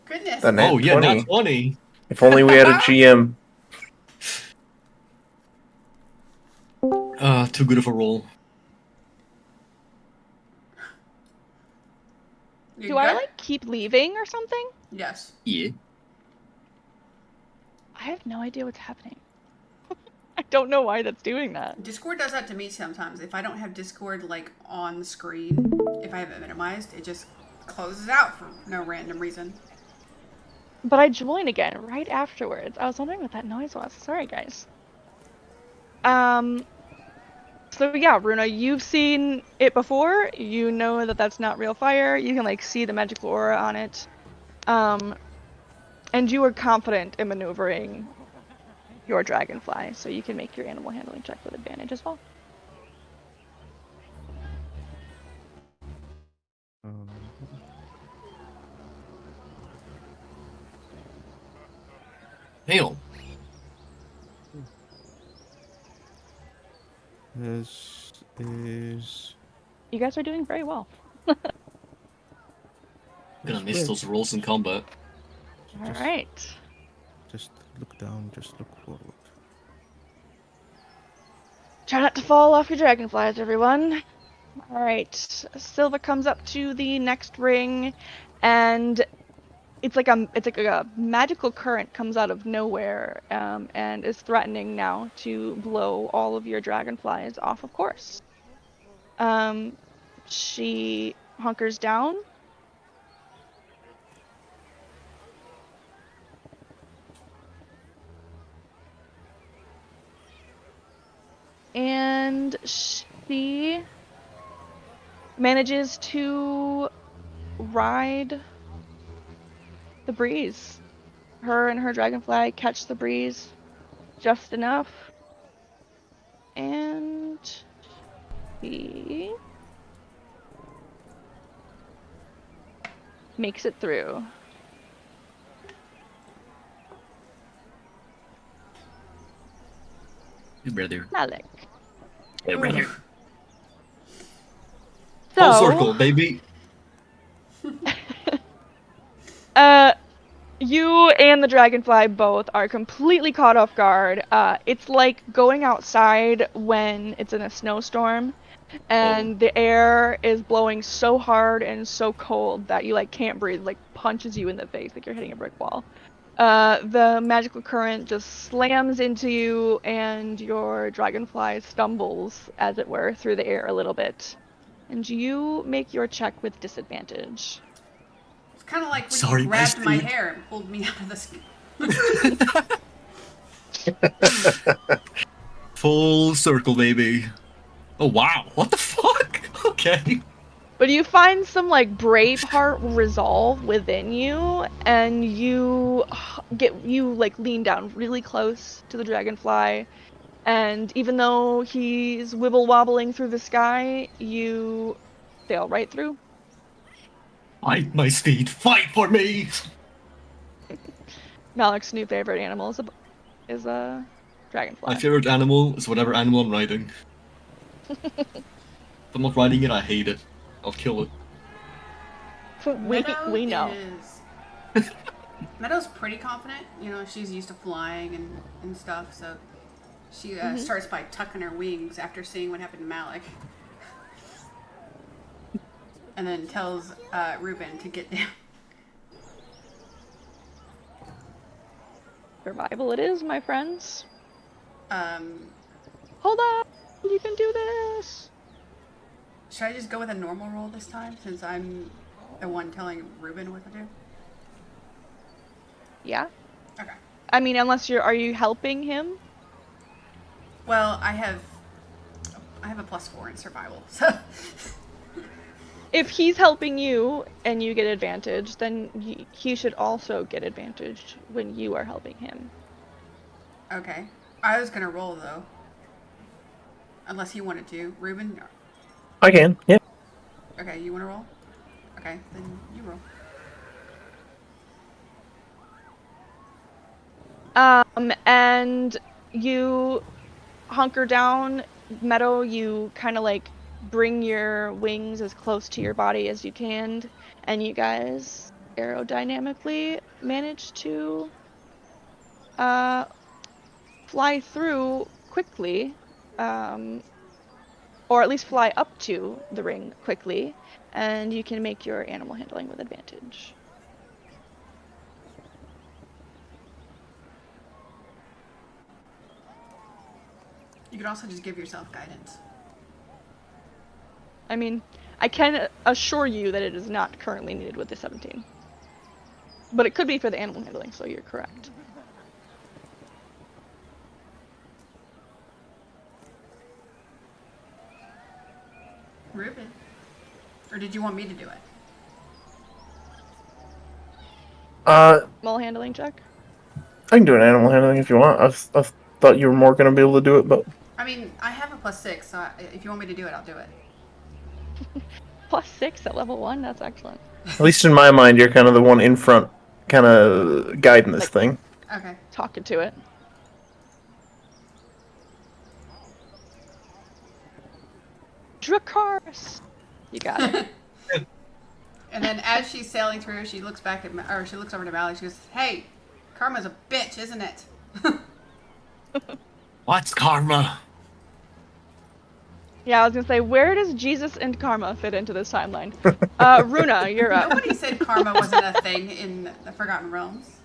Goodness. the nat Oh, yeah, 20. not 20. If only we had a GM. Too good of a roll. You Do I good? like keep leaving or something? Yes. Yeah. I have no idea what's happening. I don't know why that's doing that. Discord does that to me sometimes. If I don't have Discord like on the screen, if I have it minimized, it just closes out for no random reason. But I join again right afterwards. I was wondering what that noise was. Sorry, guys. So yeah, Runa, you've seen it before. You know that that's not real fire. You can like see the magical aura on it. And you are confident in maneuvering your dragonfly, so you can make your animal handling check with advantage as well. Hail. This is You guys are doing very well. I'm gonna miss those rolls in combat. All right. just look down, just look forward. Try not to fall off your dragonflies, everyone. All right. Silva comes up to the next ring, and it's like a magical current comes out of nowhere, and is threatening now to blow all of your dragonflies off of course. She hunkers down. And and she manages to ride the breeze. Her and her dragonfly catch the breeze just enough, and she makes it through. Hey, brother. Malik. Hey, brother. Full So, circle, baby. you and the dragonfly both are completely caught off guard. It's like going outside when it's in a snowstorm and the air is blowing so hard and so cold that you like can't breathe, like punches you in the face like you're hitting a brick wall. The magical current just slams into you and your dragonfly stumbles, as it were, through the air a little bit. And you make your check with disadvantage. It's kind of like when Sorry, you my grabbed my speed. hair and pulled me out of the Full circle, baby. Oh wow, what the fuck? Okay. But you find some like Braveheart resolve within you, and you like lean down really close to the dragonfly, and even though he's wibble wobbling through the sky, you sail right through. Fight my speed, fight for me! Malik's new favorite animal is a dragonfly. My favorite animal is whatever animal I'm riding. If I'm not riding it, I hate it. I'll kill it. Meadow we know. Meadow's pretty confident. You know, she's used to flying and stuff, so she starts by tucking her wings after seeing what happened to Malik. And then tells Ruben to get down. Survival it is, my friends. Um, Hold on, you can do this. should I just go with a normal roll this time, since I'm the one telling Ruben what to do? Yeah. Okay. I mean, are you helping him? Well, I have a +4 in survival, so If he's helping you and you get advantage, then he should also get advantage when you are helping him. okay. I was gonna roll though, unless he wanted to. Ruben, I can. Yeah. okay, you want to roll? Okay, then you roll. And you hunker down, Meadow, you kind of like bring your wings as close to your body as you can, and you guys aerodynamically manage to fly through quickly, or at least fly up to the ring quickly, and you can make your animal handling with advantage. You could also just give yourself guidance. I mean, I can assure you that it is not currently needed with the 17. But it could be for the animal handling, so you're correct. Ruben, or did you want me to do it? Animal handling check? I can do an animal handling if you want. I thought you were more going to be able to do it, but I mean, I have a +6, so if you want me to do it, I'll do it. +6 at level 1? That's excellent. at least in my mind, you're kind of the one in front, kind of guiding this thing. Okay. Talking to it. Dracarys! You got it. And then as she's sailing through, she looks back at, she looks over to Malik. She goes, "Hey, Karma's a bitch, isn't it?" What's karma? Yeah, I was gonna say, where does Jesus and Karma fit into this timeline? Runa, you're up. Nobody said Karma wasn't a thing in the Forgotten Realms.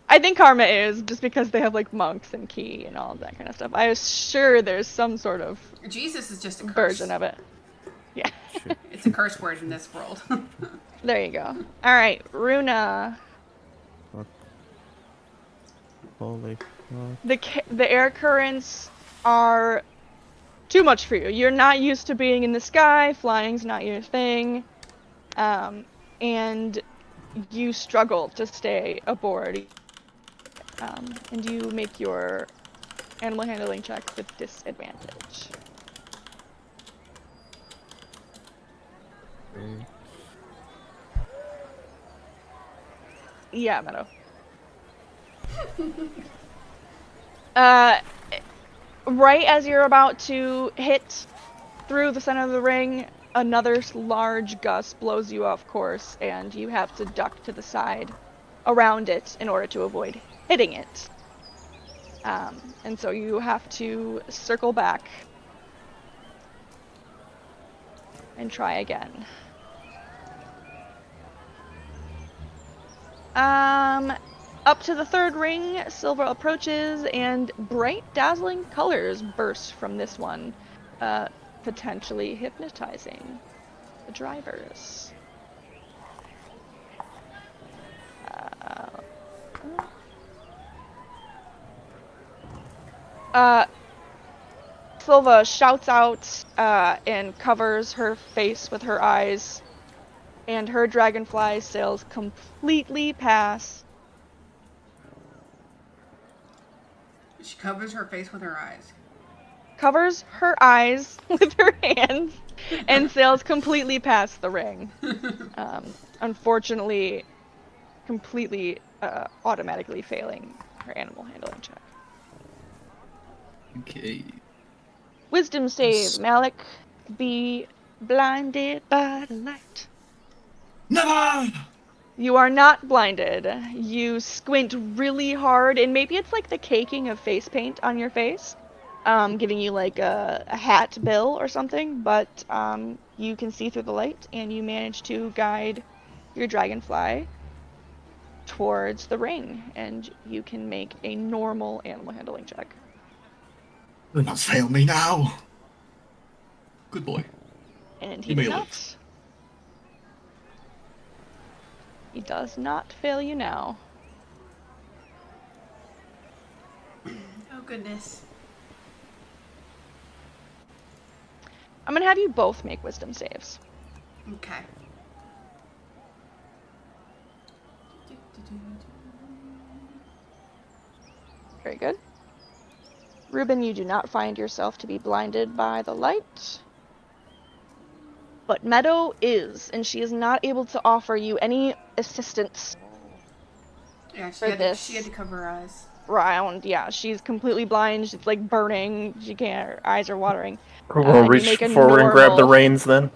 I think Karma is, just because they have like monks and key and all of that kind of stuff. I was sure there's some sort of Jesus is just a curse. version of it. Yeah. It's a curse word in this world. There you go. Alright, Runa. Fuck. Holy fuck. The air currents are too much for you. You're not used to being in the sky. Flying's not your thing. And you struggle to stay aboard. And you make your animal handling check with disadvantage. Okay. Yeah, Meadow. Right as you're about to hit through the center of the ring, another large gust blows you off course, and you have to duck to the side around it in order to avoid hitting it. And so you have to circle back and try again. Up to the third ring, Silver approaches, and bright, dazzling colors burst from this one, potentially hypnotizing the drivers. Silva shouts out and covers her face with her eyes, and her dragonfly sails completely past. She covers her face with her eyes. Covers her eyes with her hands and sails completely past the ring. Unfortunately, completely automatically failing her animal handling check. Okay. Wisdom save, Malik. Be blinded by the light. Never! You are not blinded. You squint really hard, and maybe it's like the caking of face paint on your face, giving you like a hat bill or something, but you can see through the light, and you manage to guide your dragonfly towards the ring, and you can make a normal animal handling check. Do not fail me now. Good boy. And he You does may not. live. He does not fail you now. Oh, goodness. I'm gonna have you both make wisdom saves. Okay. Very good. Ruben, you do not find yourself to be blinded by the light. But Meadow is, and she is not able to offer you any assistance Yeah, for this she had to cover her eyes. round. Yeah, she's completely blind. It's like burning. She can't. Her eyes are watering. We're gonna And you reach make a forward and grab the normal- reins then.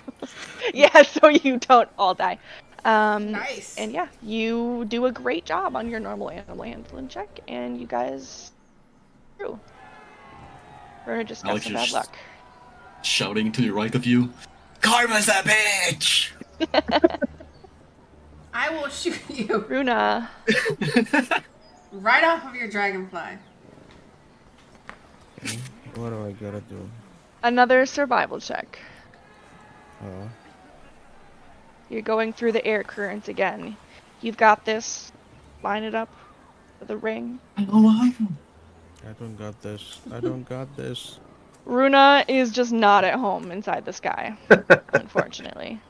Yeah, so you don't all die. Nice. And yeah, you do a great job on your normal animal handling check, and you guys through. We're just got Alex some is bad luck. shouting to the right of you. Karma's a bitch! I will shoot you Runa, right off of your dragonfly. Okay. What do I gotta do? another survival check. Uh, You're going through the air currents again. You've got this. Line it up for the ring. I don't got this. I don't got this. Runa is just not at home inside the sky, unfortunately.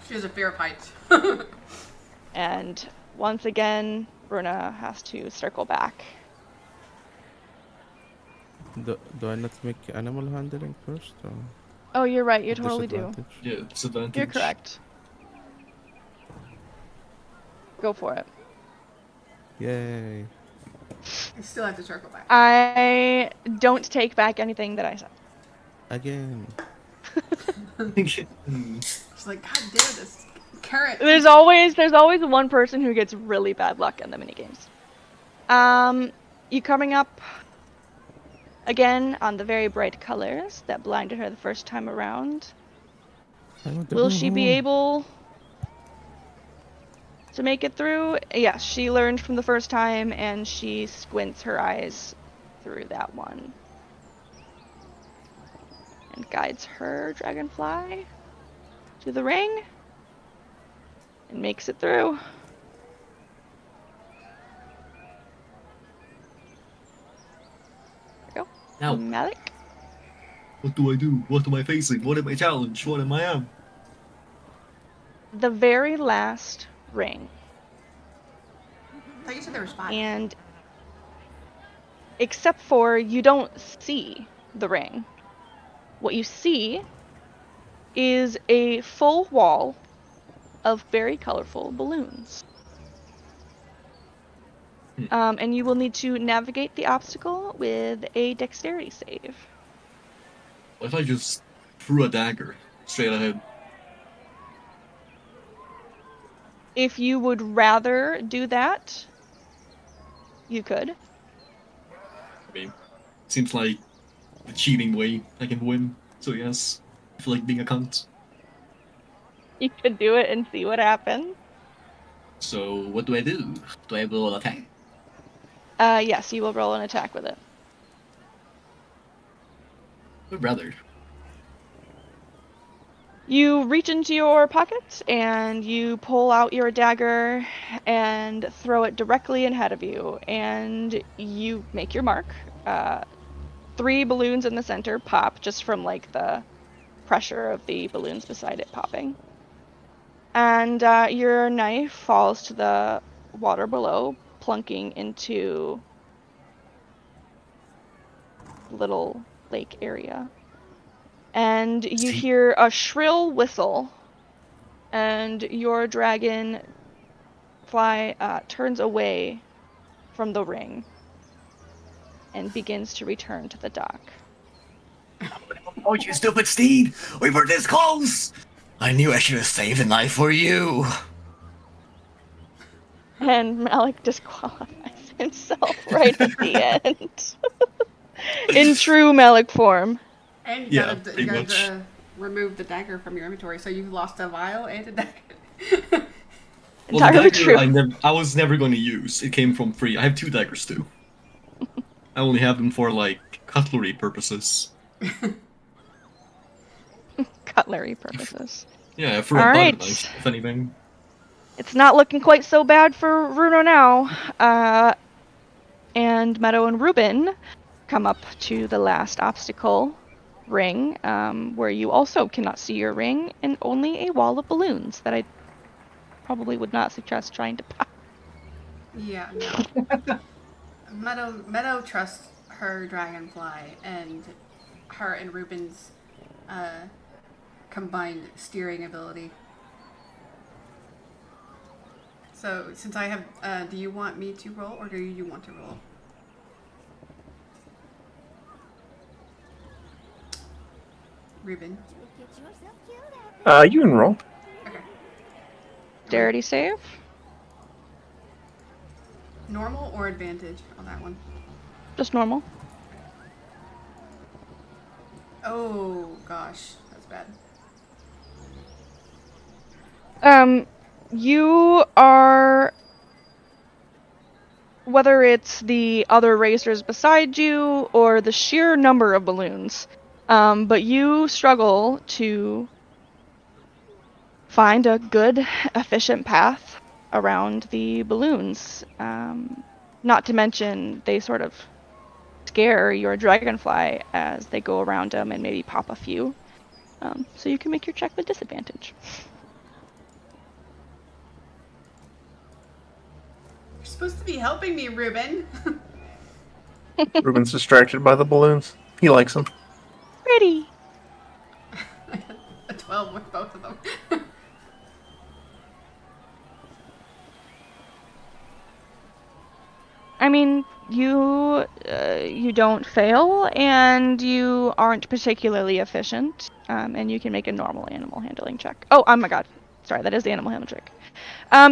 She has a fear of heights. And once again, Runa has to circle back. Do I not make animal handling first? Or Oh, you're right. You totally do. disadvantage? Yeah, disadvantage. You're correct. Go for it. Yay. You still have to circle back. I don't take back anything that I said. Again. She's like, God damn this carrot. There's always one person who gets really bad luck in the minigames. You coming up again on the very bright colors that blinded her the first time around. I want to Will go she be home. able to make it through? Yes, she learned from the first time, and she squints her eyes through that one. And guides her dragonfly to the ring and makes it through. There we go. Now, Malik? what do I do? What am I facing? What am I challenged? What am I? The very last ring. I thought you said there was 5. And except for you don't see the ring. What you see is a full wall of very colorful balloons. And you will need to navigate the obstacle with a dexterity save. What if I just threw a dagger straight ahead? If you would rather do that, you could. I mean, seems like the cheating way I can win. So yes, I feel like being a cunt. You could do it and see what happens. So what do I do? Do I roll attack? Yes, you will roll an attack with it. Or brother? You reach into your pocket and you pull out your dagger and throw it directly ahead of you, and you make your mark. 3 balloons in the center pop just from like the pressure of the balloons beside it popping. And your knife falls to the water below, plunking into the little lake area. And you See? hear a shrill whistle, and your dragonfly turns away from the ring and begins to return to the dock. Oh, you stupid steed! We were this close! I knew I should have saved a knife for you. And Malik disqualifies himself right at the end. In true Malik form. And you Yeah, gotta, pretty much. remove the dagger from your inventory, so you've lost a vial and a dagger. Well, the Entirely dagger true. I was never going to use. It came from free. I have 2 daggers too. I only have them for like cutlery purposes. Cutlery purposes. Yeah, for a All butter right. knife, if anything. It's not looking quite so bad for Runo now. And Meadow and Ruben come up to the last obstacle ring, where you also cannot see your ring and only a wall of balloons that I probably would not suggest trying to pop. Yeah, no. Meadow trusts her dragonfly and her and Ruben's combined steering ability. So, since I have, do you want me to roll or do you want to roll? Ruben. You can roll. Okay. Dexterity save? Normal or advantage on that one? Just normal. Oh, gosh. That's bad. You are, whether it's the other racers beside you or the sheer number of balloons, but you struggle to find a good, efficient path around the balloons. Not to mention, they sort of scare your dragonfly as they go around them and maybe pop a few. So you can make your check with disadvantage. You're supposed to be helping me, Ruben. Ruben's distracted by the balloons. He likes them. Pretty. I got a 12 with both of them. I mean, you don't fail, and you aren't particularly efficient, and you can make a normal animal handling check. Oh my god. Sorry, that is the animal handling check.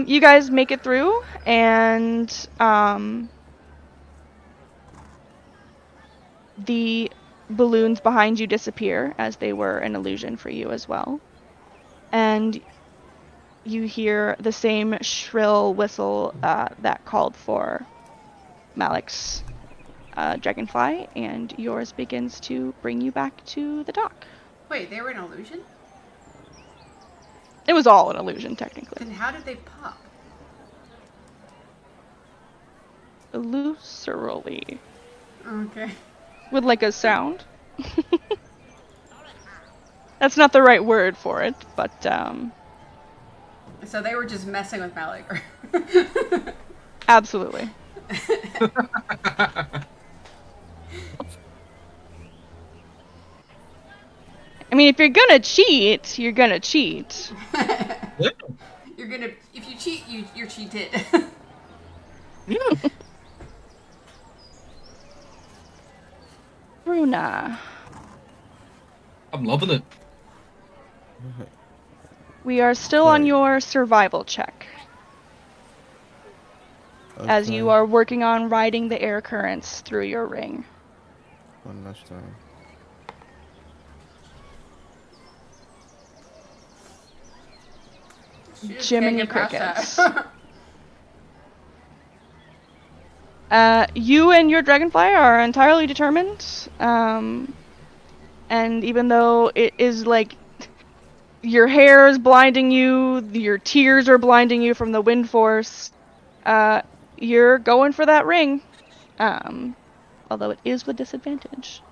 You guys make it through, and the balloons behind you disappear, as they were an illusion for you as well. And you hear the same shrill whistle that called for Malik's dragonfly, and yours begins to bring you back to the dock. Wait, they were an illusion? It was all an illusion, technically. Then how did they pop? Illusorily. Okay. with like a sound. That's not the right word for it, but So they were just messing with Malik. absolutely. I mean, if you're gonna cheat, you're gonna cheat. You're gonna, if you cheat, you're cheated. Yeah. Runa, I'm loving it. we are still on Right. your survival check, as you Okay. are working on riding the air currents through your ring. One last time. She just can't Jiminy get past crickets. that. You and your dragonfly are entirely determined. And even though it is like your hair is blinding you, your tears are blinding you from the wind force, you're going for that ring. Although it is with disadvantage.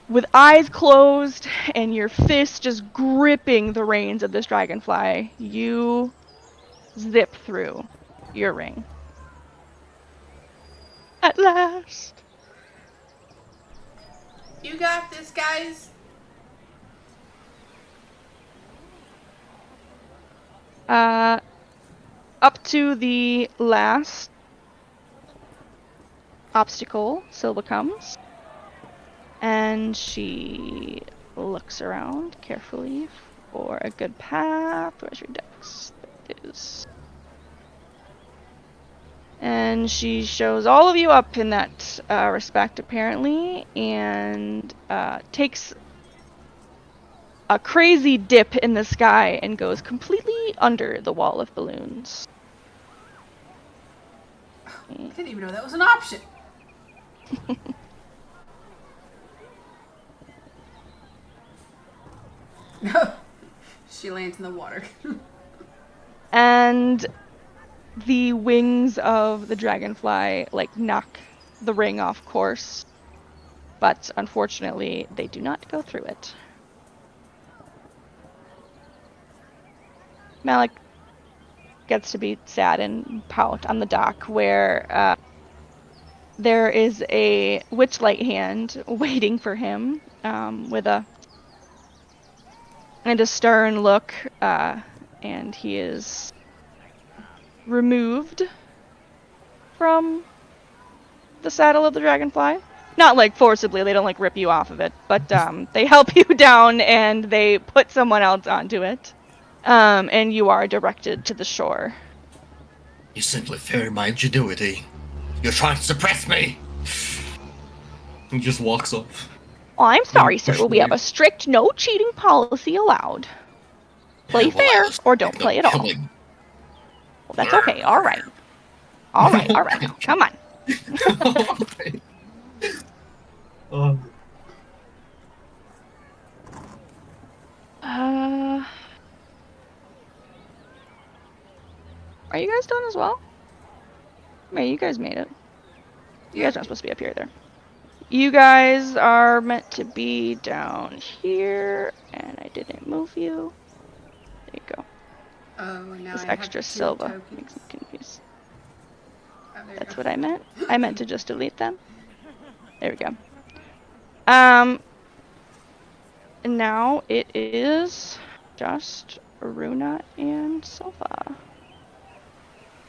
With eyes closed and your fist just gripping the reins of this dragonfly, you zip through your ring. At last. You got this, guys. Up to the last obstacle, Silva comes. And she looks around carefully for a good path. Where's your dex? There it is. And she shows all of you up in that respect, apparently, and takes a crazy dip in the sky and goes completely under the wall of balloons. I didn't even know that was an option. She lands in the water. And the wings of the dragonfly like knock the ring off course, but unfortunately they do not go through it. Malik gets to be sad and pout on the dock where there is a Witchlight hand waiting for him with a stern look, and he is removed from the saddle of the dragonfly. Not like forcibly, they don't like rip you off of it, but they help you down and they put someone else onto it. And you are directed to the shore. You simply fear my ingenuity. You're trying to suppress me! He just walks off. Oh, I'm sorry, sir. push We have away. a strict no cheating policy allowed. Play Yeah, well, I fair was or don't thinking play of at all. killing. Well, that's okay. All right. All right. All right. Now, come on. Oh. Are you guys done as well? Yeah, you guys made it. You guys aren't supposed to be up here either. You guys are meant to be down here, and I didn't move you. There you go. Oh, now This I extra have 2 Silva tokens. makes me confused. Oh, there you That's go. what I meant. I meant to just delete them. There we go. And now it is just Runa and Silva.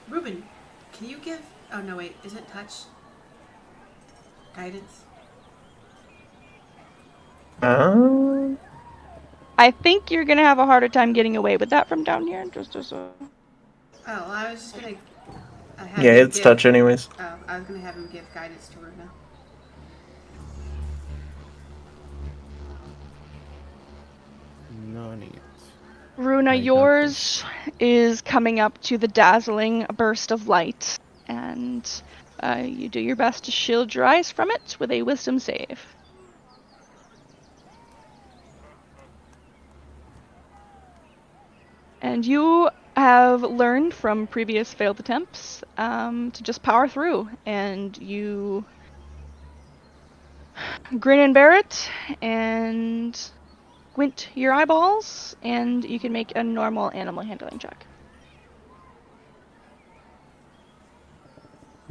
Ruben, can you give... Oh, no, wait. Is it touch? Guidance? I think you're gonna have a harder time getting away with that from down here. Just Oh, well, I was just gonna... Yeah, it's touch anyways. Oh, I was gonna have him give guidance to Runa. No need. Runa, I got yours is coming up to the dazzling burst of light, and you do your best to shield your eyes from it with a wisdom save. And you have learned from previous failed attempts to just power through, and you grin and bear it, and squint your eyeballs, and you can make a normal animal handling check.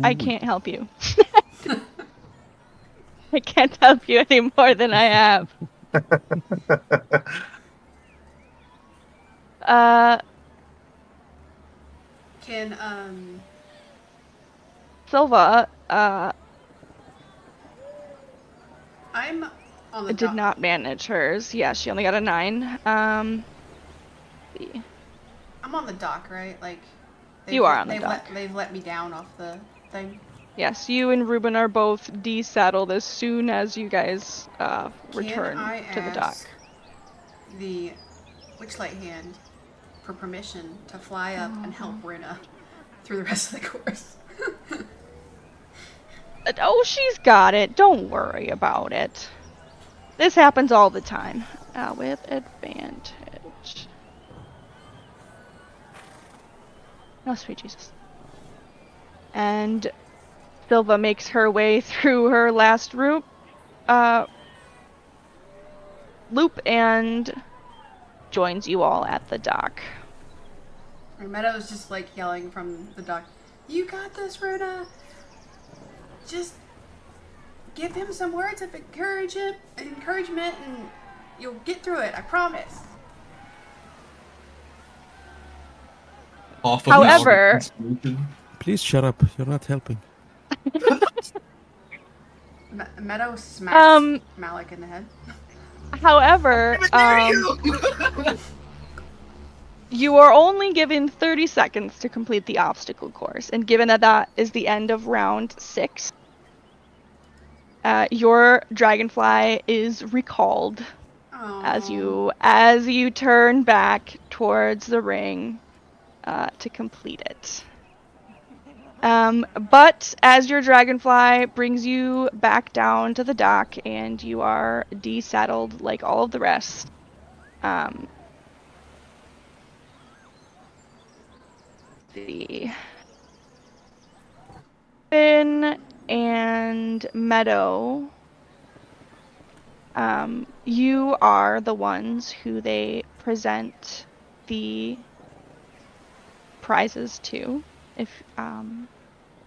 I can't help you. I can't help you any more than I have. Can Silva I'm on the did dock. not manage hers. Yeah, she only got a 9. See. I'm on the dock, right? Like You are on the dock. They've let me down off the thing. Yes, you and Ruben are both desaddled as soon as you guys return Can I to the dock. ask the Witchlight hand for permission to fly up and help Rena through the rest of the course? Oh, she's got it. Don't worry about it. This happens all the time. With advantage. Oh, sweet Jesus. And Silva makes her way through her last loop and joins you all at the dock. And Meadow's just like yelling from the dock, "You got this, Rena! Just give him some words of encouragement, and you'll get through it, I promise." Half of However- Please shut up. You're not helping. Meadow smacks Malik in the head. However, you are only given 30 seconds to complete the obstacle course, and given that that is the end of round 6, your dragonfly is recalled as you turn back towards the ring to complete it. But as your dragonfly brings you back down to the dock and you are desaddled like all of the rest, the Finn and Meadow, you are the ones who they present the prizes to. If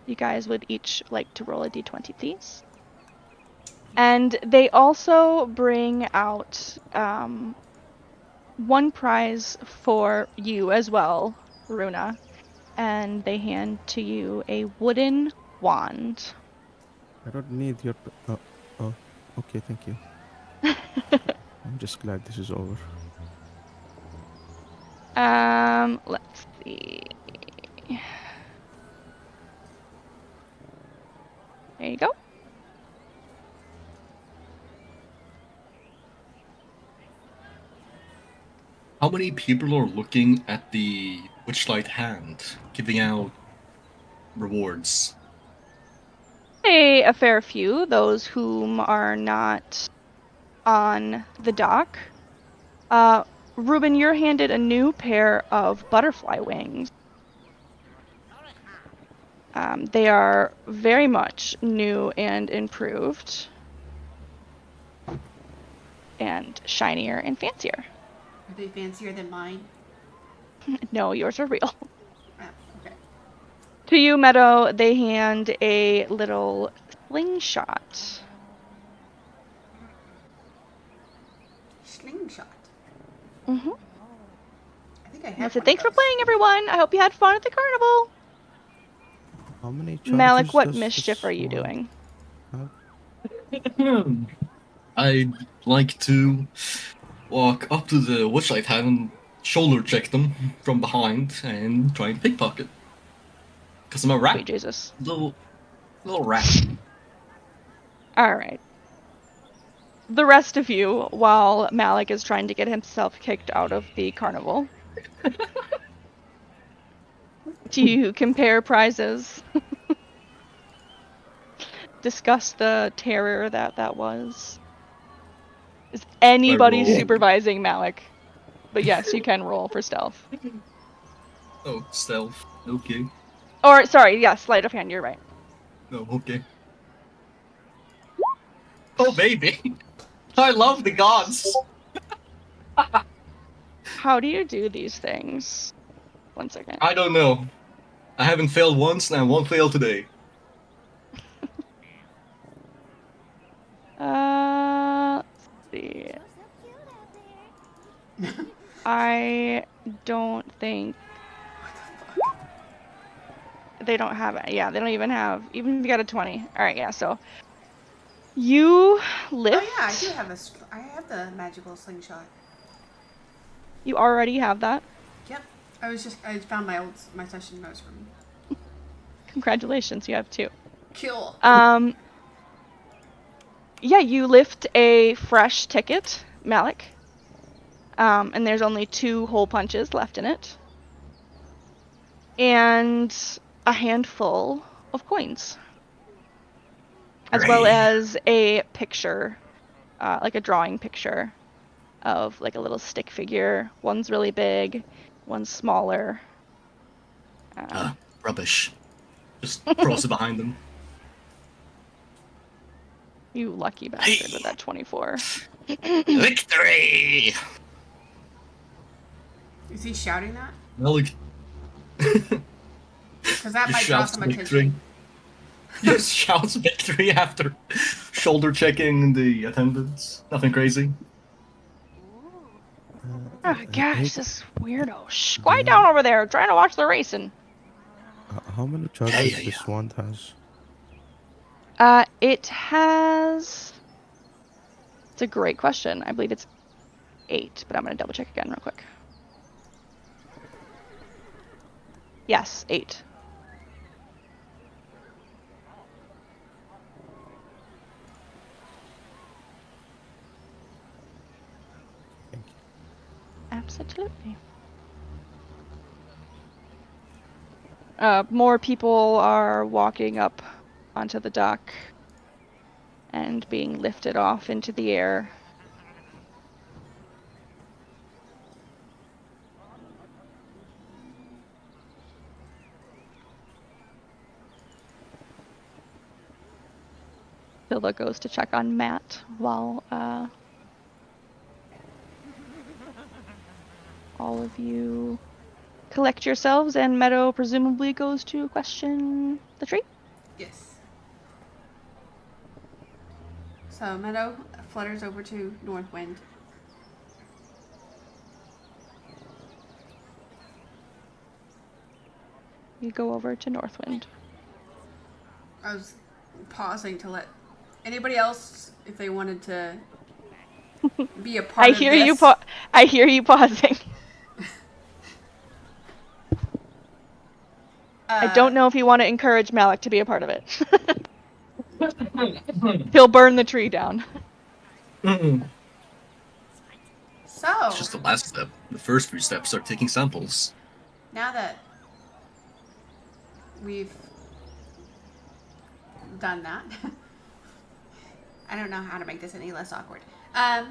you guys would each like to roll a d20, please. And they also bring out one prize for you as well, Runa, and they hand to you a wooden wand. I don't need your. Oh, okay, thank you. I'm just glad this is over. Let's see. There you go. How many people are looking at the Witchlight hand, giving out rewards? A fair few, those whom are not on the dock. Ruben, you're handed a new pair of butterfly wings. They are very much new and improved, and shinier and fancier. Are they fancier than mine? No, yours are real. Okay. To you, Meadow, they hand a little slingshot. Slingshot. Mm-hmm. I think I I have said, one thanks of for those. playing, everyone. I hope you had fun at the carnival. How many charges Malik, what does mischief this are you wand doing? have? I'd like to walk up to the Witchlight hand and shoulder check them from behind and try and pickpocket. Because I'm a rat. Sweet Jesus. Little rat. All right. The rest of you, while Malik is trying to get himself kicked out of the carnival, do you compare prizes? Discuss the terror that was. Is anybody roll. supervising Malik? But yes, you can roll for stealth. Oh, stealth. Okay. Or, sorry, yeah, sleight of hand, you're right. No, okay. Oh, baby! I love the gods! How do you do these things? 1 second. I don't know. I haven't failed once, and I won't fail today. Let's see. I don't think they don't have it. Yeah, they don't even have. Even if you got a 20. All right, yeah. So you lift. Oh yeah, I do have I have the magical slingshot. You already have that. Yep. I found my session notes from. Congratulations, you have 2. Kill. Yeah, you lift a fresh ticket, Malik. And there's only 2 hole punches left in it. And a handful of coins. As well Hooray. as a picture, like a drawing picture of like a little stick figure. One's really big, one's smaller. Rubbish. Just throws it behind them. You lucky bastard with that 24. Victory! Is he shouting that? Malik. Because that might draw some victory. attention. Just shouts victory after shoulder checking the attendants. Nothing crazy. Oh gosh, this weirdo. Shh, quiet down over there. Trying to watch the racing. How many charges this wand has? It has. It's a great question. I believe it's 8, but I'm gonna double check again real quick. Yes, 8. Thank you. Absolutely. More people are walking up onto the dock and being lifted off into the air. Phila goes to check on Matt while all of you collect yourselves, and Meadow presumably goes to question the tree. Yes. So Meadow flutters over to Northwind. You go over to Northwind. I was pausing to let anybody else, if they wanted to be a part I of hear this. you. I hear you pausing. I don't know if you want to encourage Malik to be a part of it. He'll burn the tree down. So It's just the last step. The first 3 steps are taking samples. now that we've done that, I don't know how to make this any less awkward. I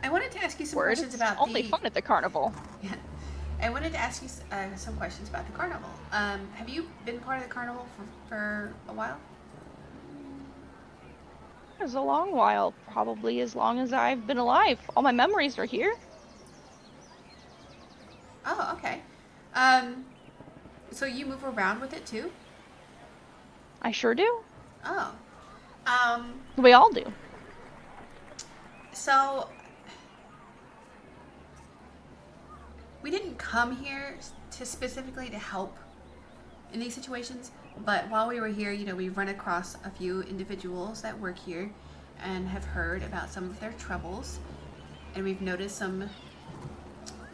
wanted to ask you some questions It's about only fun at the carnival. Yeah. I wanted to ask you some questions about the carnival. Have you been part of the carnival for a while? It was a long while, probably as long as I've been alive. All my memories are here. Oh, okay. So you move around with it too? I sure do. Oh. We all do. So we didn't come here specifically to help in these situations, but while we were here, we've run across a few individuals that work here and have heard about some of their troubles, and we've noticed some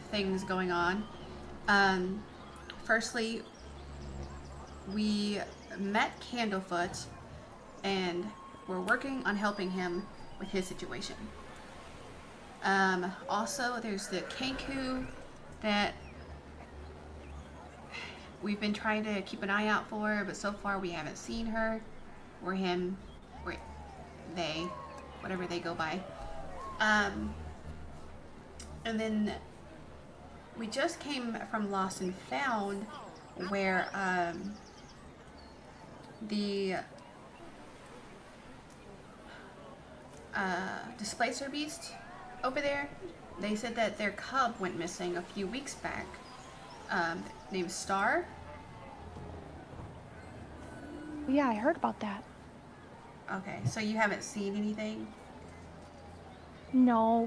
things going on. Firstly, we met Candlefoot and we're working on helping him with his situation. Also, there's the Kenku that we've been trying to keep an eye out for, but so far we haven't seen her or him or they, whatever they go by. And then we just came from Lost and Found, where the Displacer Beast over there, they said that their cub went missing a few weeks back. Named Star. Yeah, I heard about that. Okay, so you haven't seen anything? No,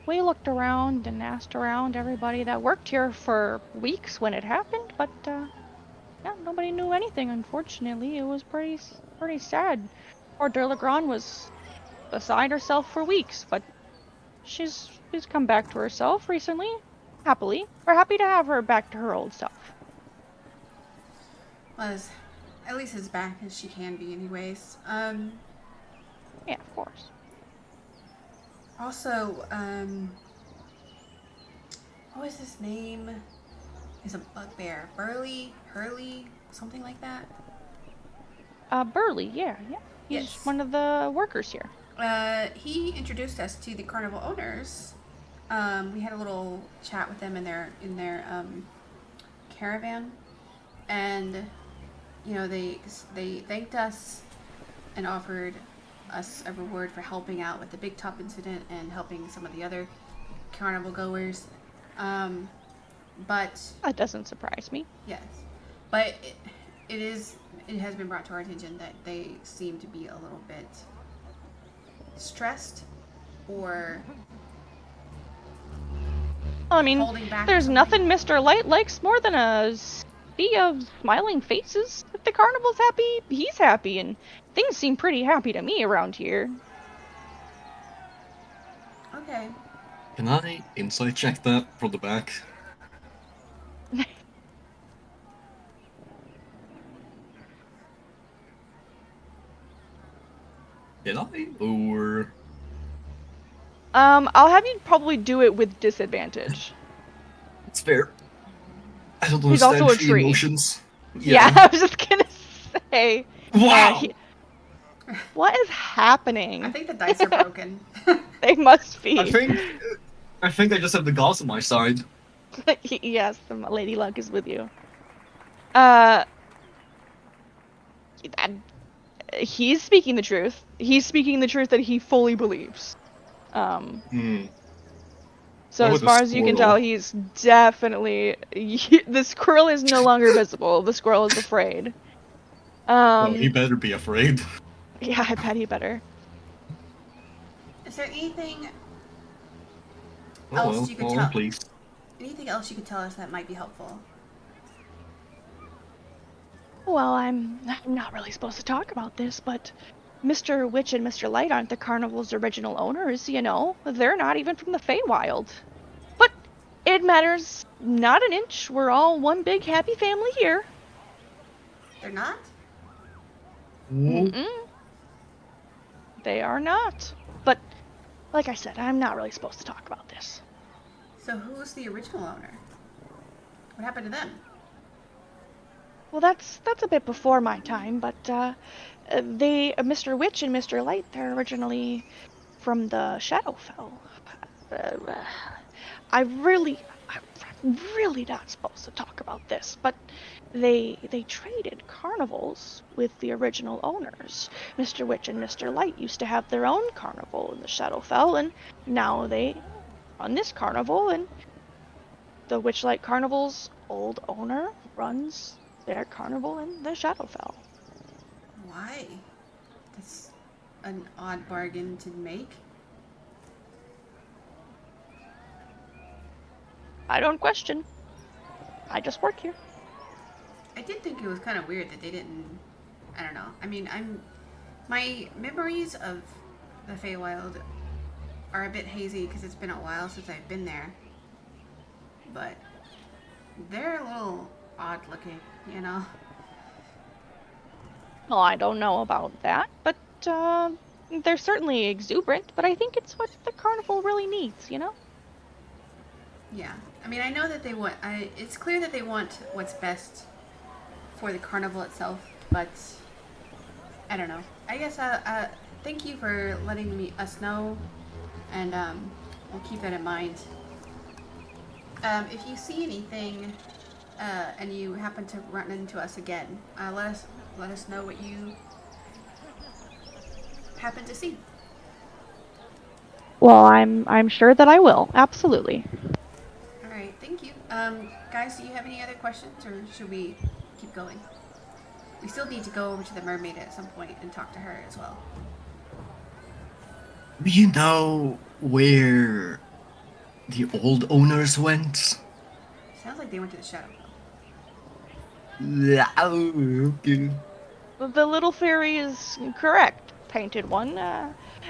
we looked around and asked around everybody that worked here for weeks when it happened, but yeah, nobody knew anything. Unfortunately, it was pretty sad. Poor Durlagran was beside herself for weeks, but she's come back to herself recently. Happily, we're happy to have her back to her old self. Well, at least as back as she can be, anyways. Yeah, of course. Also, what was his name? He's a bugbear. Hurley, something like that. Burley, yeah. He's Yes. one of the workers here. He introduced us to the carnival owners. We had a little chat with them in their caravan, and you know they thanked us and offered us a reward for helping out with the Big Top incident and helping some of the other carnival goers. But That doesn't surprise me. yes, but it has been brought to our attention that they seem to be a little bit stressed or I mean, holding back. there's something. nothing Mr. Light likes more than a sea of smiling faces. If the carnival's happy, he's happy, and things seem pretty happy to me around here. Okay. Can I insight check that from the back? Did I? Or... I'll have you probably do it with disadvantage. It's fair. I don't He's understand also a tree tree. emotions. Yeah, I was just gonna say. Wow! What is happening? I think the dice are broken. They must be. I think I just have the gods on my side. Yes, the Lady Luck is with you. He's speaking the truth. He's speaking the truth that he fully believes. So What as about far the as you can squirrel? tell, he's definitely the squirrel is no longer visible. The squirrel is afraid. Well, he better be afraid. Yeah, I bet he better. Is there anything Oh else well, you could hold tell? on, please. Anything else you could tell us that might be helpful? Well, I'm not really supposed to talk about this, but Mr. Witch and Mr. Light aren't the carnival's original owners, you know. They're not even from the Feywild. But it matters not an inch. We're all one big happy family here. They're not? Mm-mm. They are not. But, like I said, I'm not really supposed to talk about this. So who's the original owner? What happened to them? Well, that's a bit before my time, but Mr. Witch and Mr. Light, they're originally from the Shadowfell. I'm really not supposed to talk about this, but they traded carnivals with the original owners. Mr. Witch and Mr. Light used to have their own carnival in the Shadowfell, and now they run this carnival, and the Witchlight Carnival's old owner runs their carnival in the Shadowfell. Why? That's an odd bargain to make. I don't question. I just work here. I did think it was kind of weird that they didn't. I don't know. I mean, my memories of the Feywild are a bit hazy because it's been a while since I've been there. But they're a little odd looking, you know. Well, I don't know about that, but they're certainly exuberant. But I think it's what the carnival really needs, you know. Yeah. I mean, I know that they want. It's clear that they want what's best for the carnival itself, but I don't know. I guess thank you for letting us know, and we'll keep that in mind. If you see anything, and you happen to run into us again, let us know what you happen to see. Well, I'm sure that I will. Absolutely. All right, thank you. Guys, do you have any other questions, or should we keep going? We still need to go over to the mermaid at some point and talk to her as well. Do you know where the old owners went? Sounds like they went to the Shadow. Yeah, okay. The little fairy is correct, Painted One.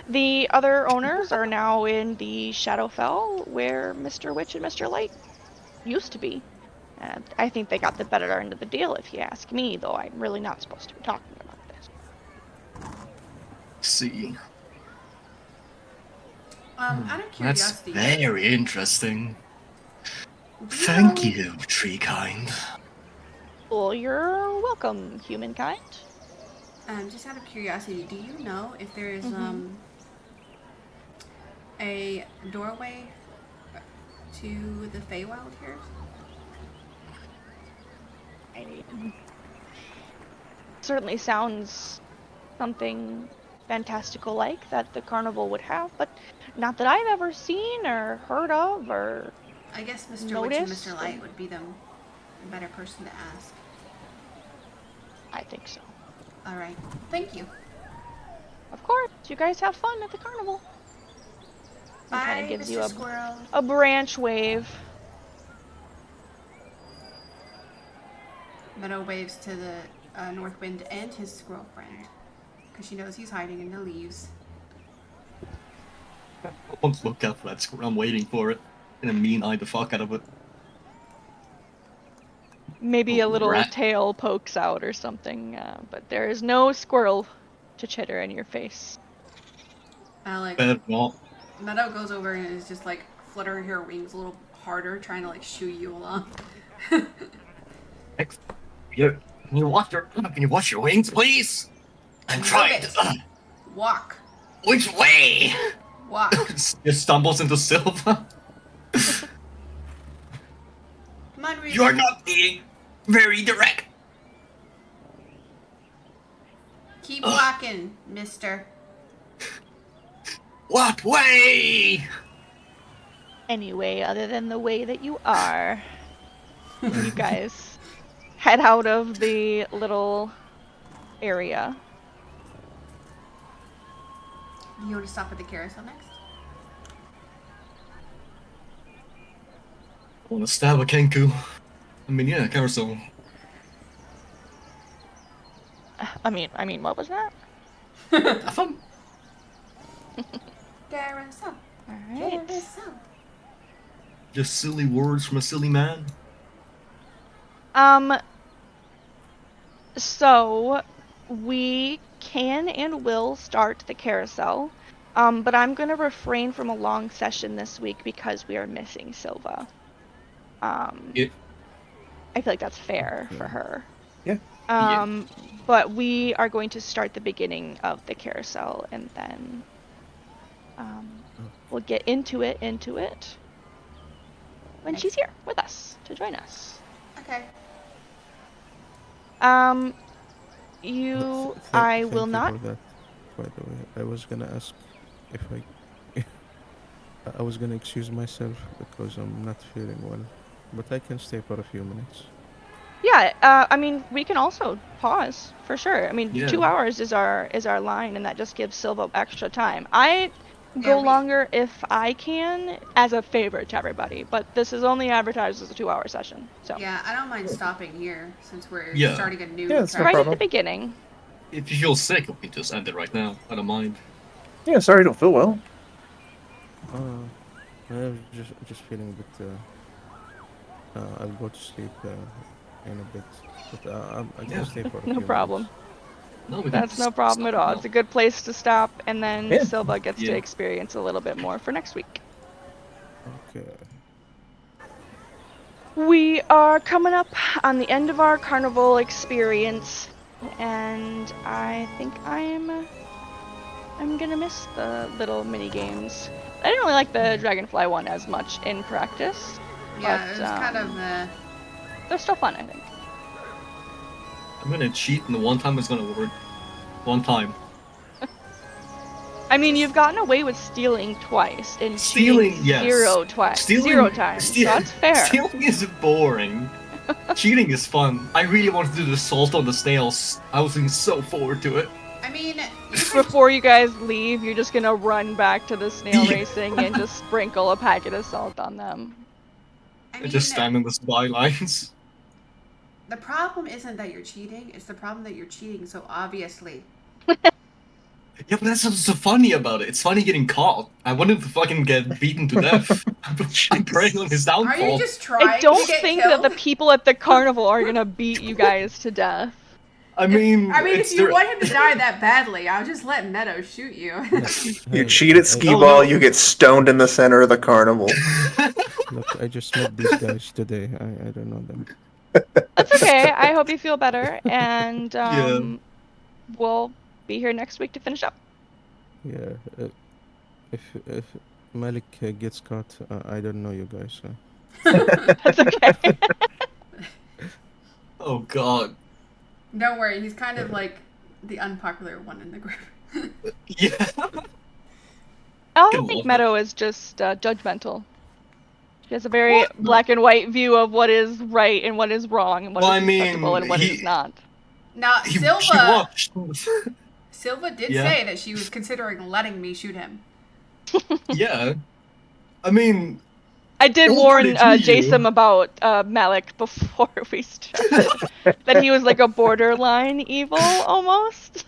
The other owners are now in the Shadowfell, where Mr. Witch and Mr. Light used to be. I think they got the better end of the deal, if you ask me, though I'm really not supposed to be talking about this. See. Out of That's curiosity, very interesting. do Thank know- you, Treekind. Well, you're welcome, humankind. Just out of curiosity, do you know if there is a doorway to the Feywild here? Certainly sounds something fantastical like that the carnival would have, but not that I've ever seen or heard of or I guess Mr. Witch and noticed. Mr. Light would be the better person to ask. I think so. All right, thank you. Of course, you guys have fun at the carnival. He Bye, kind of gives Mr. you Squirrel. a branch wave. Meadow waves to the North Wind and his squirrel friend, because she knows he's hiding in the leaves. I won't look out for that squirrel. I'm waiting for it. And then mean eye the fuck out of it. Maybe a little Rat. tail pokes out or something, but there is no squirrel to chitter in your face. Like Better not. Meadow goes over and is just like fluttering her wings a little harder, trying to like shoo you along. Can you watch your wings, please? I'm Move trying it. to. Walk, Which way? walk. Just stumbles into Silva. Come on, Reese. You're not being very direct. Keep walking, mister. What way? Anyway, other than the way that you are, you guys head out of the little area. You want to stop at the carousel next? I want to stab a Kenku. I mean, yeah, carousel. I mean, what was that? Have fun. Carousel. All right. Carousel. Just silly words from a silly man. So we can and will start the carousel, but I'm gonna refrain from a long session this week because we are missing Silva. Yeah. I feel like that's fair for her. Yeah. But we are going to start the beginning of the carousel, and then we'll get into it when she's here with us to join us. Okay. I Thank will you not. for that, by the way. I was gonna ask if I was gonna excuse myself because I'm not feeling well, but I can stay for a few minutes. Yeah, I mean, we can also pause for sure. I mean, Yeah. 2 hours is our line, and that just gives Silva extra time. I go we- longer if I can, as a favor to everybody, but this is only advertised as a 2-hour session, so Yeah, I don't mind stopping here since we're Yeah. starting a new Yeah, it's no track. right problem. at the beginning. If you feel sick, we can just end it right now. I don't mind. Yeah, sorry, I don't feel well. I was just feeling a bit. I'll go to sleep in a bit, but I can Yeah. stay for a No few problem. minutes. No, we can That's no just problem at stop all. now. It's a good place to stop, and then Yeah. Silva gets to Yeah. experience a little bit more for next week. Okay. We are coming up on the end of our carnival experience, and I think I'm gonna miss the little mini games. I didn't really like the Dragonfly one as much in practice, Yeah, But, it was kind of. They're still fun, I think. I'm gonna cheat, and the one time it's gonna work. One time. I mean, you've gotten away with stealing twice and Stealing, cheating yes. zero Stealing, times. ste- So that's fair. Stealing is boring. Cheating is fun. I really wanted to do the salt on the snails. I was looking so forward to it. I mean, you could, Before you guys leave, you're just gonna run back to the snail Yeah. racing and just sprinkle a packet of salt on them. I I mean, just stand in the supply lines. the problem isn't that you're cheating; it's the problem that you're cheating so obviously. Yeah, but that's what's so funny about it. It's funny getting caught. I wanted to fucking get beaten to death. I'm preying on his downfall. Are you just trying I don't to get think killed? that the people at the carnival are gonna beat you guys to death. I mean, if you want him to die that badly, I'll just let Meadow shoot you. You cheat at skee Oh, ball, no. you get stoned in the center of the carnival. Look, I just met these guys today. I don't know them. That's okay. I hope you feel better, and Yeah. we'll be here next week to finish up. Yeah. If Malik gets caught, I don't know you guys. That's okay. Oh god. Don't worry, he's kind of like the unpopular one in the group. Yeah. I Good think lord. Meadow is just judgmental. She has a very black and white view of what is right and what is wrong and what Well, is I mean, acceptable and what is not. Now, He Silva watched. did Yeah. say that she was considering letting me shoot him. Yeah. I mean, I did Don't warn credit you. Jason about Malik before we started. That he was like a borderline evil almost.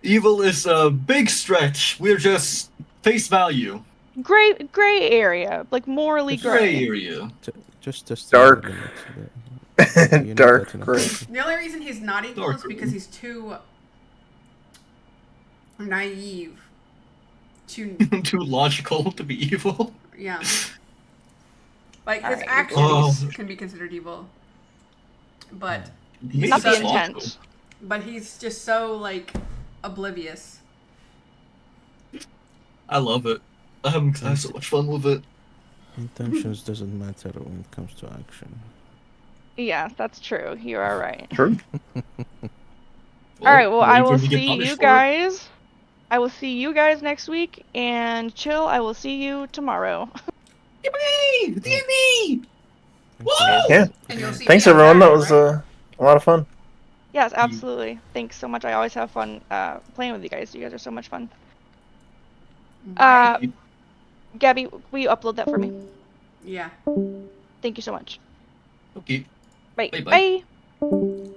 evil is a big stretch. We're just face value. Gray area, like morally Gray gray. area. Just Dark. the limits there. You know Dark that enough. gray. The only reason he's not evil is Darker. because he's too naive. Too, Too logical to be evil. yeah. Like, his Alright, actions Oh. can be considered evil. But Me, Not the that's intent. logical. but he's just so, like, oblivious. I love it. I have so much fun with it. Intentions doesn't matter when it comes to action. Yeah, that's true. You are right. True. Alright, well, I maybe will we get see punished you for it. guys. I will see you guys next week, and Chill, I will see you tomorrow. Yippee! D&D! Woo! Yeah. And you'll see Thanks, me on everyone. That Saturday, was right? a lot of fun. Yes, absolutely. Thanks so much. I always have fun playing with you guys. You guys are so much fun. Right. Gabby, will you upload that for me? Yeah. Thank you so much. Okay. Bye. Bye-bye. Bye.